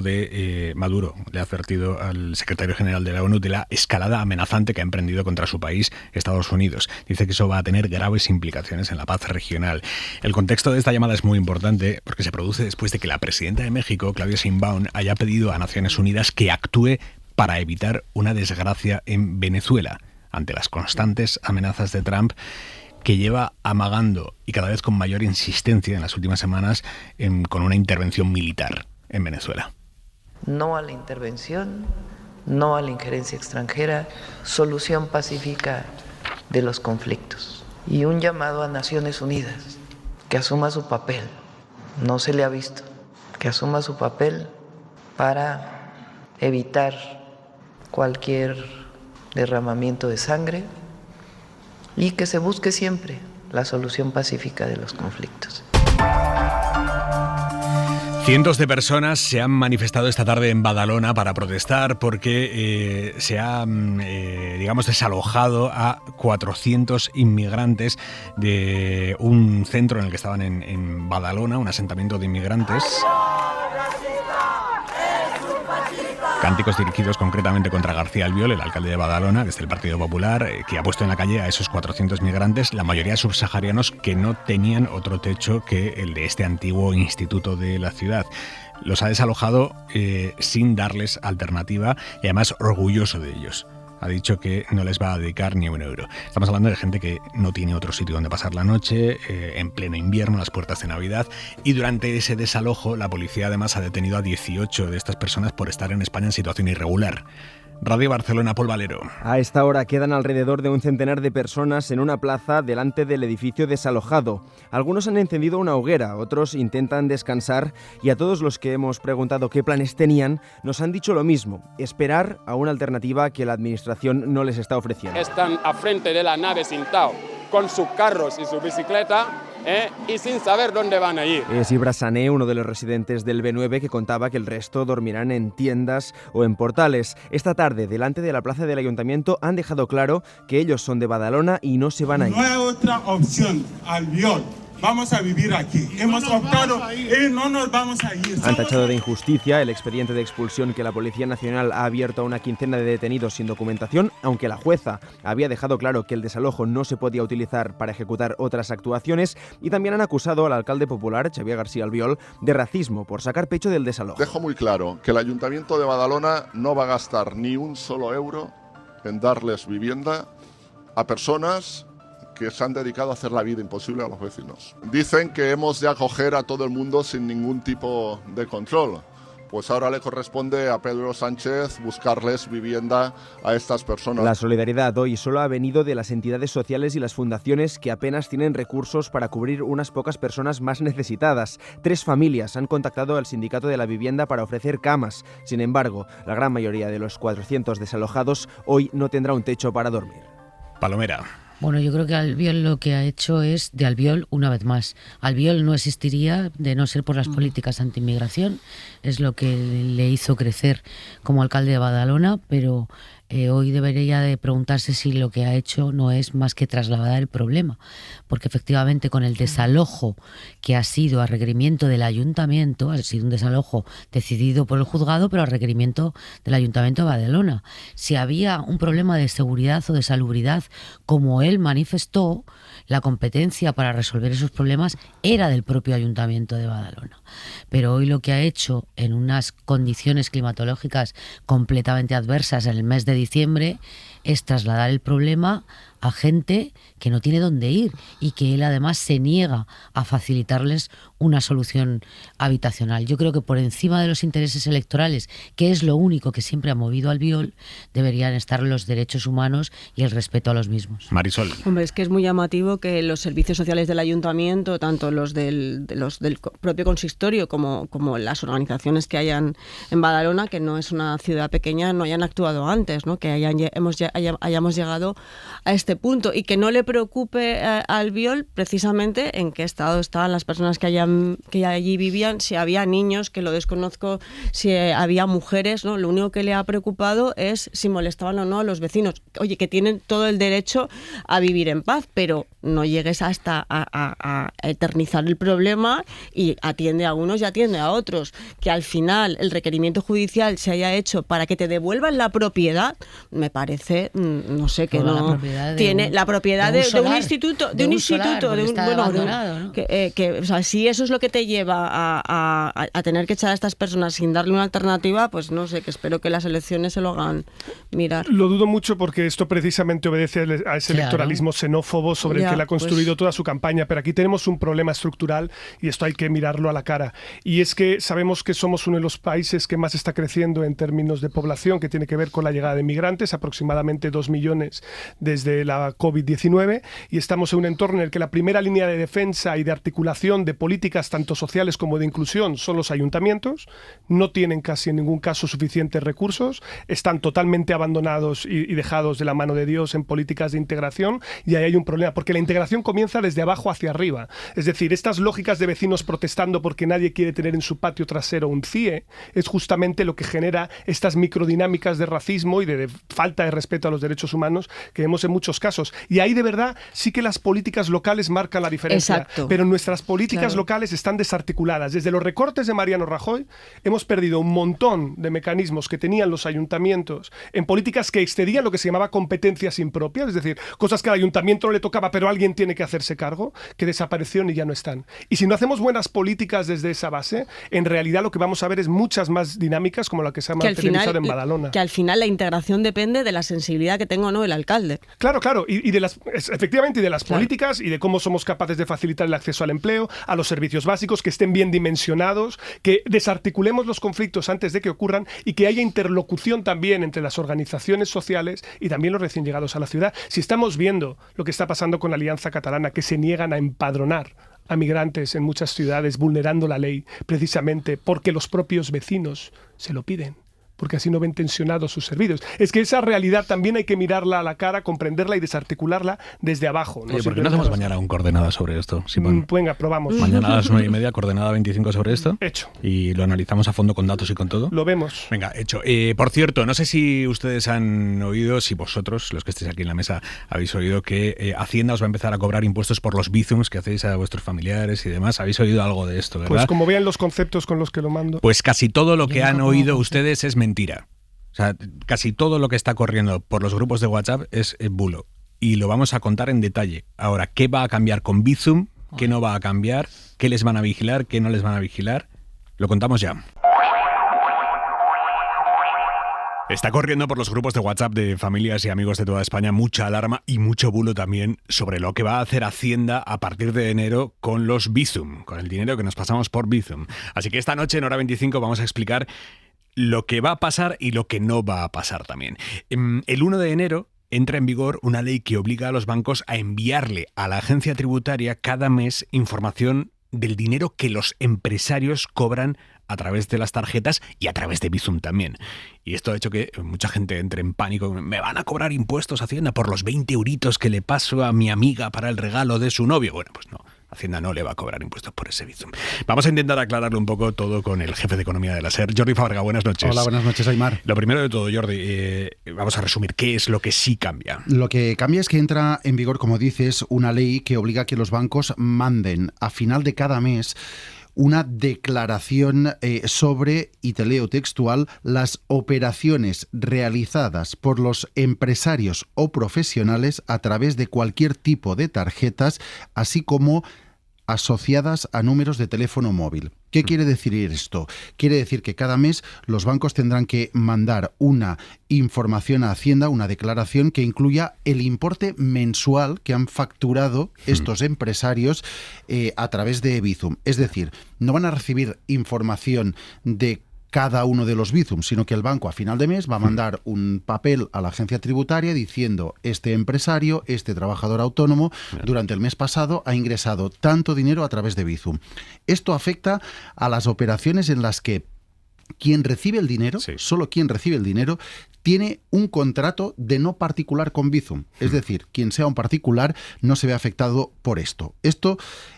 al secretario general de la ONU de la escalada amenazante que ha emprendido contra su país, Estados Unidos. Dice que eso va a tener graves implicaciones en la paz regional. El contexto de esta llamada es muy importante porque se produce después de que la presidenta de México, Claudia Sheinbaum, haya pedido a Naciones Unidas que actúe para evitar una desgracia en Venezuela ante las constantes amenazas de Trump, que lleva amagando y cada vez con mayor insistencia en las últimas semanas con una intervención militar en Venezuela. No a la intervención, no a la injerencia extranjera, solución pacífica de los conflictos. Y un llamado a Naciones Unidas, que asuma su papel, no se le ha visto, que asuma su papel para evitar cualquier derramamiento de sangre y que se busque siempre la solución pacífica de los conflictos. Cientos de personas se han manifestado esta tarde en Badalona para protestar porque se ha, desalojado a 400 inmigrantes de un centro en el que estaban en Badalona, un asentamiento de inmigrantes. Cánticos dirigidos concretamente contra García Albiol, el alcalde de Badalona, que es del Partido Popular, que ha puesto en la calle a esos 400 migrantes, la mayoría subsaharianos que no tenían otro techo que el de este antiguo instituto de la ciudad. Los ha desalojado sin darles alternativa y además orgulloso de ellos. ha dicho que no les va a dedicar ni un euro. Estamos hablando de gente que no tiene otro sitio donde pasar la noche, en pleno invierno, las puertas de Navidad, y durante ese desalojo la policía además ha detenido a 18 de estas personas por estar en España en situación irregular. Radio Barcelona, Pol Valero. A esta hora quedan alrededor de un centenar de personas en una plaza delante del edificio desalojado. Algunos han encendido una hoguera, otros intentan descansar, y a todos los que hemos preguntado qué planes tenían, nos han dicho lo mismo: esperar a una alternativa que la administración no les está ofreciendo. Están a frente de la nave Sintao con sus carros y su bicicleta, y sin saber dónde van a ir. Es Ibra Sané, uno de los residentes del B9, que contaba que el resto dormirán en tiendas o en portales. Esta tarde, delante de la plaza del Ayuntamiento, han dejado claro que ellos son de Badalona y no se van a ir. No hay otra opción, Albiol. Vamos a vivir aquí. Hemos optado y no nos vamos a ir. Han tachado de injusticia el expediente de expulsión que la Policía Nacional ha abierto a una quincena de detenidos sin documentación, aunque la jueza había dejado claro que el desalojo no se podía utilizar para ejecutar otras actuaciones, y también han acusado al alcalde popular, Xavier García Albiol, de racismo por sacar pecho del desalojo. Dejo muy claro que el Ayuntamiento de Badalona no va a gastar ni un solo euro en darles vivienda a personas que se han dedicado a hacer la vida imposible a los vecinos. Dicen que hemos de acoger a todo el mundo sin ningún tipo de control. Pues ahora le corresponde a Pedro Sánchez buscarles vivienda a estas personas. La solidaridad hoy solo ha venido de las entidades sociales y las fundaciones, que apenas tienen recursos para cubrir unas pocas personas más necesitadas. 3 familias han contactado al Sindicato de la Vivienda para ofrecer camas. Sin embargo, la gran mayoría de los 400 desalojados hoy no tendrá un techo para dormir. Palomera. Bueno, yo creo que Albiol lo que ha hecho es de Albiol una vez más. Albiol no existiría de no ser por las políticas anti-inmigración, es lo que le hizo crecer como alcalde de Badalona, pero hoy debería de preguntarse si lo que ha hecho no es más que trasladar el problema, porque efectivamente con el desalojo que ha sido a requerimiento del ayuntamiento, ha sido un desalojo decidido por el juzgado, pero a requerimiento del Ayuntamiento de Badalona. Si había un problema de seguridad o de salubridad, como él manifestó, la competencia para resolver esos problemas era del propio Ayuntamiento de Badalona. Pero hoy lo que ha hecho, en unas condiciones climatológicas completamente adversas en el mes de diciembre, es trasladar el problema a gente que no tiene dónde ir y que él además se niega a facilitarles una solución habitacional. Yo creo que por encima de los intereses electorales, que es lo único que siempre ha movido al Albiol, deberían estar los derechos humanos y el respeto a los mismos. Marisol. Hombre, es que es muy llamativo que los servicios sociales del ayuntamiento, tanto los del propio consistorio como las organizaciones que hayan en Badalona, que no es una ciudad pequeña, no hayan actuado antes, ¿no? Que hayamos llegado a este punto, y que no le preocupe a Albiol precisamente en qué estado estaban las personas que allí vivían, si había niños, que lo desconozco, si había mujeres, ¿no? Lo único que le ha preocupado es si molestaban o no a los vecinos. Oye, que tienen todo el derecho a vivir en paz, pero no llegues hasta a eternizar el problema y atiende a unos y atiende a otros. Que al final el requerimiento judicial se haya hecho para que te devuelvan la propiedad, me parece, no sé, que no tiene la propiedad de un instituto, o sea, si eso es lo que te lleva a tener que echar a estas personas sin darle una alternativa, pues no sé, que espero que las elecciones se lo hagan mirar. Lo dudo mucho, porque esto precisamente obedece a ese electoralismo xenófobo sobre el que él ha construido toda su campaña, pero aquí tenemos un problema estructural y esto hay que mirarlo a la cara, y es que sabemos que somos uno de los países que más está creciendo en términos de población, que tiene que ver con la llegada de migrantes, aproximadamente 2 millones desde la COVID-19, y estamos en un entorno en el que la primera línea de defensa y de articulación de políticas tanto sociales como de inclusión son los ayuntamientos. No tienen casi en ningún caso suficientes recursos, están totalmente abandonados y dejados de la mano de Dios en políticas de integración, y ahí hay un problema, porque la integración comienza desde abajo hacia arriba. Es decir, estas lógicas de vecinos protestando porque nadie quiere tener en su patio trasero un CIE es justamente lo que genera estas microdinámicas de racismo y de falta de respeto a los derechos humanos que vemos en muchos estos casos. Y ahí de verdad sí que las políticas locales marcan la diferencia. Exacto. Pero nuestras políticas locales están desarticuladas. Desde los recortes de Mariano Rajoy hemos perdido un montón de mecanismos que tenían los ayuntamientos en políticas que excedían lo que se llamaba competencias impropias, es decir, cosas que al ayuntamiento no le tocaba, pero alguien tiene que hacerse cargo, que desaparecieron y ya no están. Y si no hacemos buenas políticas desde esa base, en realidad lo que vamos a ver es muchas más dinámicas como la que se ha materializado en Badalona. Que al final la integración depende de la sensibilidad que tenga o no el alcalde. Claro, y de las, efectivamente, y de las políticas y de cómo somos capaces de facilitar el acceso al empleo, a los servicios básicos, que estén bien dimensionados, que desarticulemos los conflictos antes de que ocurran y que haya interlocución también entre las organizaciones sociales y también los recién llegados a la ciudad. Si estamos viendo lo que está pasando con la Alianza Catalana, que se niegan a empadronar a migrantes en muchas ciudades, vulnerando la ley, precisamente porque los propios vecinos se lo piden, porque así no ven tensionados sus servicios. Es que esa realidad también hay que mirarla a la cara, comprenderla y desarticularla desde abajo. Oye, ¿por qué no hacemos mañana un coordenada sobre esto, Simón? Venga, probamos. Mañana a las 9:30, coordenada 25 sobre esto. Hecho. Y lo analizamos a fondo con datos y con todo. Lo vemos. Venga, hecho. Por cierto, no sé si ustedes han oído, si vosotros, los que estéis aquí en la mesa, habéis oído que Hacienda os va a empezar a cobrar impuestos por los bizums que hacéis a vuestros familiares y demás. ¿Habéis oído algo de esto, verdad? Pues como vean los conceptos con los que lo mando. Pues casi todo lo que han oído ustedes es mentira. O sea, casi todo lo que está corriendo por los grupos de WhatsApp es bulo. Y lo vamos a contar en detalle. Ahora, ¿qué va a cambiar con Bizum? ¿Qué no va a cambiar? ¿Qué les van a vigilar? ¿Qué no les van a vigilar? Lo contamos ya. Está corriendo por los grupos de WhatsApp de familias y amigos de toda España mucha alarma y mucho bulo también sobre lo que va a hacer Hacienda a partir de enero con los Bizum, con el dinero que nos pasamos por Bizum. Así que esta noche en Hora 25 vamos a explicar lo que va a pasar y lo que no va a pasar también. El 1 de enero entra en vigor una ley que obliga a los bancos a enviarle a la agencia tributaria cada mes información del dinero que los empresarios cobran a través de las tarjetas y a través de Bizum también. Y esto ha hecho que mucha gente entre en pánico. Me van a cobrar impuestos Hacienda por los 20 euritos que le paso a mi amiga para el regalo de su novio. Bueno, pues no. Hacienda no le va a cobrar impuestos por ese Bizum. Vamos a intentar aclararlo un poco todo con el jefe de economía de la SER, Jordi Fábrega. Buenas noches. Hola, buenas noches, Aimar. Lo primero de todo, Jordi, vamos a resumir qué es lo que sí cambia. Lo que cambia es que entra en vigor, como dices, una ley que obliga a que los bancos manden a final de cada mes una declaración sobre, y te leo textual, las operaciones realizadas por los empresarios o profesionales a través de cualquier tipo de tarjetas, así como asociadas a números de teléfono móvil. ¿Qué quiere decir esto? Quiere decir que cada mes los bancos tendrán que mandar una información a Hacienda, una declaración que incluya el importe mensual que han facturado estos empresarios a través de Bizum. Es decir, no van a recibir información de cada uno de los Bizum, sino que el banco a final de mes va a mandar un papel a la agencia tributaria diciendo: este empresario, este trabajador autónomo, durante el mes pasado ha ingresado tanto dinero a través de Bizum. Esto afecta a las operaciones en las que quien recibe el dinero, solo quien recibe el dinero, tiene un contrato de no particular con Bizum. Es decir, quien sea un particular no se ve afectado por esto. Esto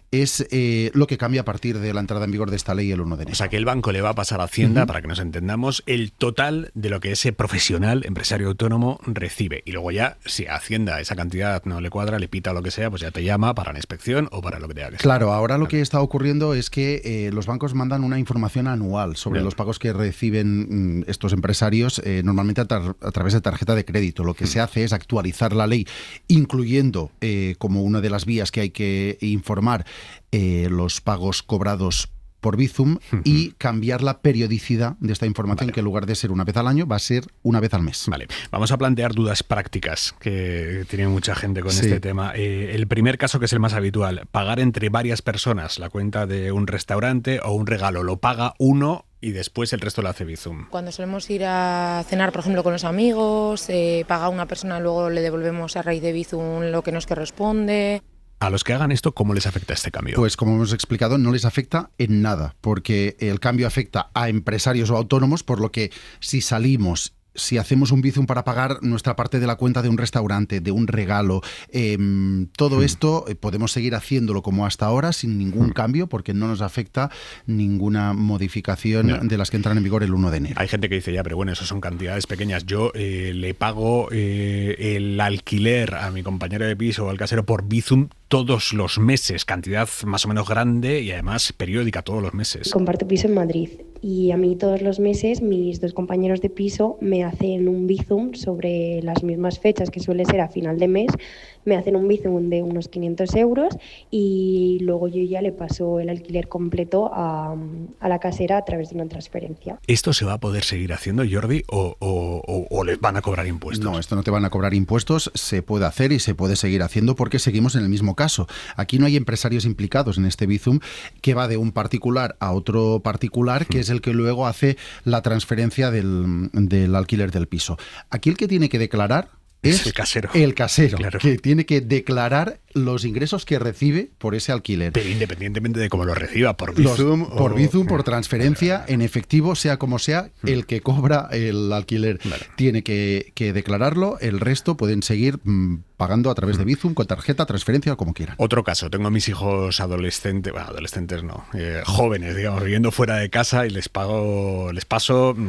es lo que cambia a partir de la entrada en vigor de esta ley el 1 de enero. O sea, que el banco le va a pasar a Hacienda, para que nos entendamos, el total de lo que ese profesional, empresario autónomo, recibe. Y luego ya, si a Hacienda esa cantidad no le cuadra, le pita o lo que sea, pues ya te llama para una inspección o para lo que tenga que ser. Claro, ahora lo que está ocurriendo es que los bancos mandan una información anual sobre los pagos que reciben estos empresarios, normalmente a través de tarjeta de crédito. Lo que se hace es actualizar la ley, incluyendo como una de las vías que hay que informar los pagos cobrados por Bizum y cambiar la periodicidad de esta información, que en lugar de ser una vez al año va a ser una vez al mes. Vale, vamos a plantear dudas prácticas que tiene mucha gente con este tema. El primer caso, que es el más habitual, pagar entre varias personas la cuenta de un restaurante o un regalo. Lo paga uno y después el resto lo hace Bizum. Cuando solemos ir a cenar, por ejemplo, con los amigos, paga una persona, luego le devolvemos a raíz de Bizum lo que nos corresponde. A los que hagan esto, ¿cómo les afecta este cambio? Pues como hemos explicado, no les afecta en nada, porque el cambio afecta a empresarios o autónomos, por lo que si salimos si hacemos un Bizum para pagar nuestra parte de la cuenta de un restaurante, de un regalo, todo esto podemos seguir haciéndolo como hasta ahora sin ningún cambio porque no nos afecta ninguna modificación de las que entran en vigor el 1 de enero. Hay gente que dice, ya, pero bueno, eso son cantidades pequeñas. Yo le pago el alquiler a mi compañero de piso o al casero por Bizum todos los meses, cantidad más o menos grande y además periódica todos los meses. Comparto piso en Madrid y a mí todos los meses mis 2 compañeros de piso me hacen un Bizum sobre las mismas fechas, que suele ser a final de mes. Me hacen un Bizum de unos 500 euros y luego yo ya le paso el alquiler completo a la casera a través de una transferencia. ¿Esto se va a poder seguir haciendo, Jordi, o les van a cobrar impuestos? No, esto no te van a cobrar impuestos, se puede hacer y se puede seguir haciendo porque seguimos en el mismo caso. Aquí no hay empresarios implicados en este Bizum que va de un particular a otro particular, que es el que luego hace la transferencia del alquiler del piso. Aquí el que tiene que declarar es el casero. El casero, claro, que tiene que declarar los ingresos que recibe por ese alquiler. Pero independientemente de cómo lo reciba, por Bizum. Por Bizum, por transferencia, en efectivo, sea como sea, el que cobra el alquiler tiene que declararlo, el resto pueden seguir pagando a través de Bizum, con tarjeta, transferencia o como quieran. Otro caso, tengo a mis hijos adolescentes no, jóvenes, digamos, viviendo fuera de casa y les paso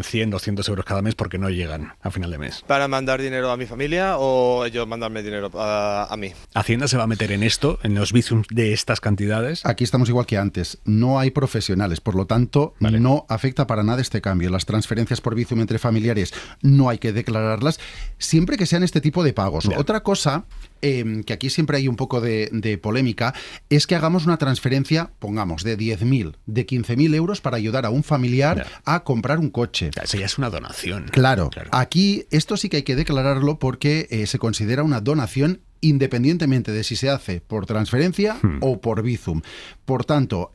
100, 200 euros cada mes porque no llegan a final de mes. ¿Para mandar dinero a mi familia o ellos mandarme dinero a mí? ¿Hacienda se va a meter en esto, en los Bizums de estas cantidades? Aquí estamos igual que antes, no hay profesionales, por lo tanto no afecta para nada este cambio. Las transferencias por Bizum entre familiares no hay que declararlas, siempre que sean este tipo de pagos. Otra cosa que aquí siempre hay un poco de polémica, es que hagamos una transferencia, pongamos, de 10.000, de 15.000 euros para ayudar a un familiar a comprar un coche. Eso ya es una donación. Claro. Aquí esto sí que hay que declararlo porque se considera una donación independientemente de si se hace por transferencia o por Bizum. Por tanto,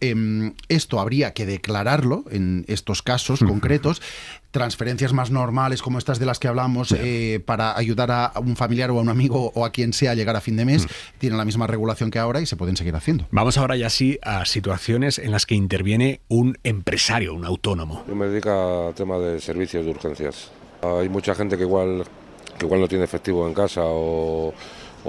esto habría que declararlo en estos casos concretos. Transferencias más normales como estas de las que hablamos para ayudar a un familiar o a un amigo o a quien sea a llegar a fin de mes, tienen la misma regulación que ahora y se pueden seguir haciendo. Vamos ahora ya sí a situaciones en las que interviene un empresario, un autónomo. Yo me dedico a temas de servicios de urgencias. Hay mucha gente que igual no tiene efectivo en casa o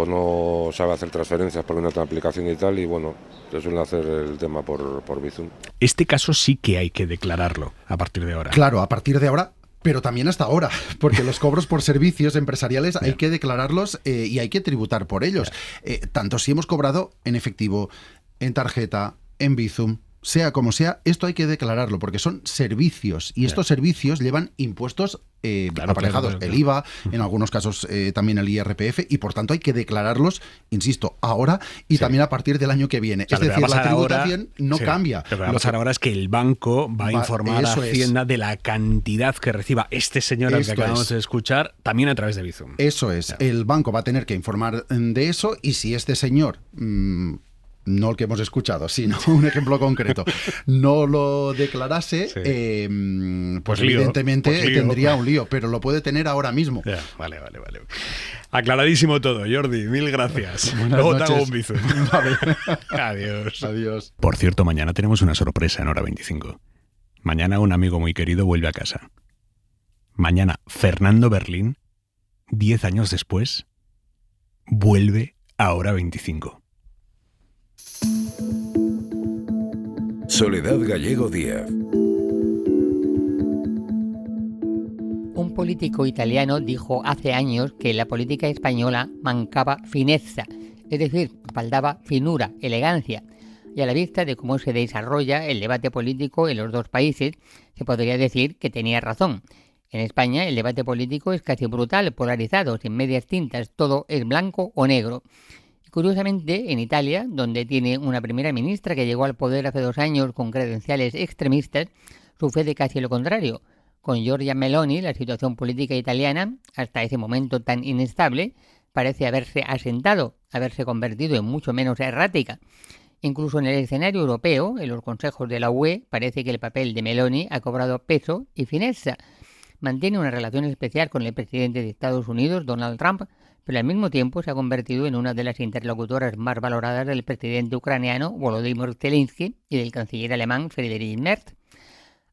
no sabe hacer transferencias porque no tiene aplicación y tal, y bueno, se suele hacer el tema por Bizum. Este caso sí que hay que declararlo a partir de ahora. Claro, a partir de ahora, pero también hasta ahora, porque los cobros por servicios empresariales hay que declararlos y hay que tributar por ellos. Tanto si hemos cobrado en efectivo, en tarjeta, en Bizum, sea como sea, esto hay que declararlo porque son servicios y estos servicios llevan impuestos aparejados, el IVA, en algunos casos también el IRPF, y por tanto hay que declararlos, insisto, ahora y también a partir del año que viene. Es decir, la tributación no cambia. Lo que va a pasar ahora es que el banco va a informar a Hacienda de la cantidad que reciba este señor al que acabamos de escuchar, también a través de Bizum. Eso es. El banco va a tener que informar de eso y si este señor... no el que hemos escuchado, sino un ejemplo concreto, no lo declarase, pues evidentemente tendría un lío, pero lo puede tener ahora mismo. Vale. Aclaradísimo todo, Jordi, mil gracias. Luego te hago un Bizum. Vale. Adiós. Por cierto, mañana tenemos una sorpresa en Hora 25. Mañana un amigo muy querido vuelve a casa. Mañana Fernando Berlín, 10 años después, vuelve a Hora 25. Soledad Gallego Díaz. Un político italiano dijo hace años que la política española mancaba finezza, es decir, faltaba finura, elegancia. Y a la vista de cómo se desarrolla el debate político en los dos países, se podría decir que tenía razón. En España el debate político es casi brutal, polarizado, sin medias tintas, todo es blanco o negro. Curiosamente, en Italia, donde tiene una primera ministra que llegó al poder hace 2 años con credenciales extremistas, sucede casi lo contrario. Con Giorgia Meloni, la situación política italiana, hasta ese momento tan inestable, parece haberse asentado, haberse convertido en mucho menos errática. Incluso en el escenario europeo, en los consejos de la UE, parece que el papel de Meloni ha cobrado peso y fineza. Mantiene una relación especial con el presidente de Estados Unidos, Donald Trump, pero al mismo tiempo se ha convertido en una de las interlocutoras más valoradas del presidente ucraniano Volodymyr Zelensky y del canciller alemán Friedrich Merz.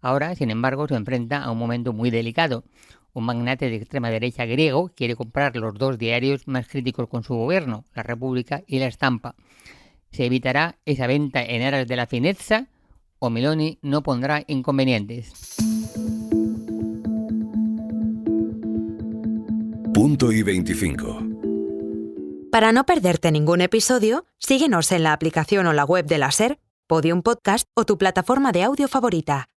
Ahora, sin embargo, se enfrenta a un momento muy delicado. Un magnate de extrema derecha griego quiere comprar los 2 diarios más críticos con su gobierno, La República y La Stampa. ¿Se evitará esa venta en aras de la finezza o Meloni no pondrá inconvenientes? Punto y 25. Para no perderte ningún episodio, síguenos en la aplicación o la web de la SER, Podium Podcast o tu plataforma de audio favorita.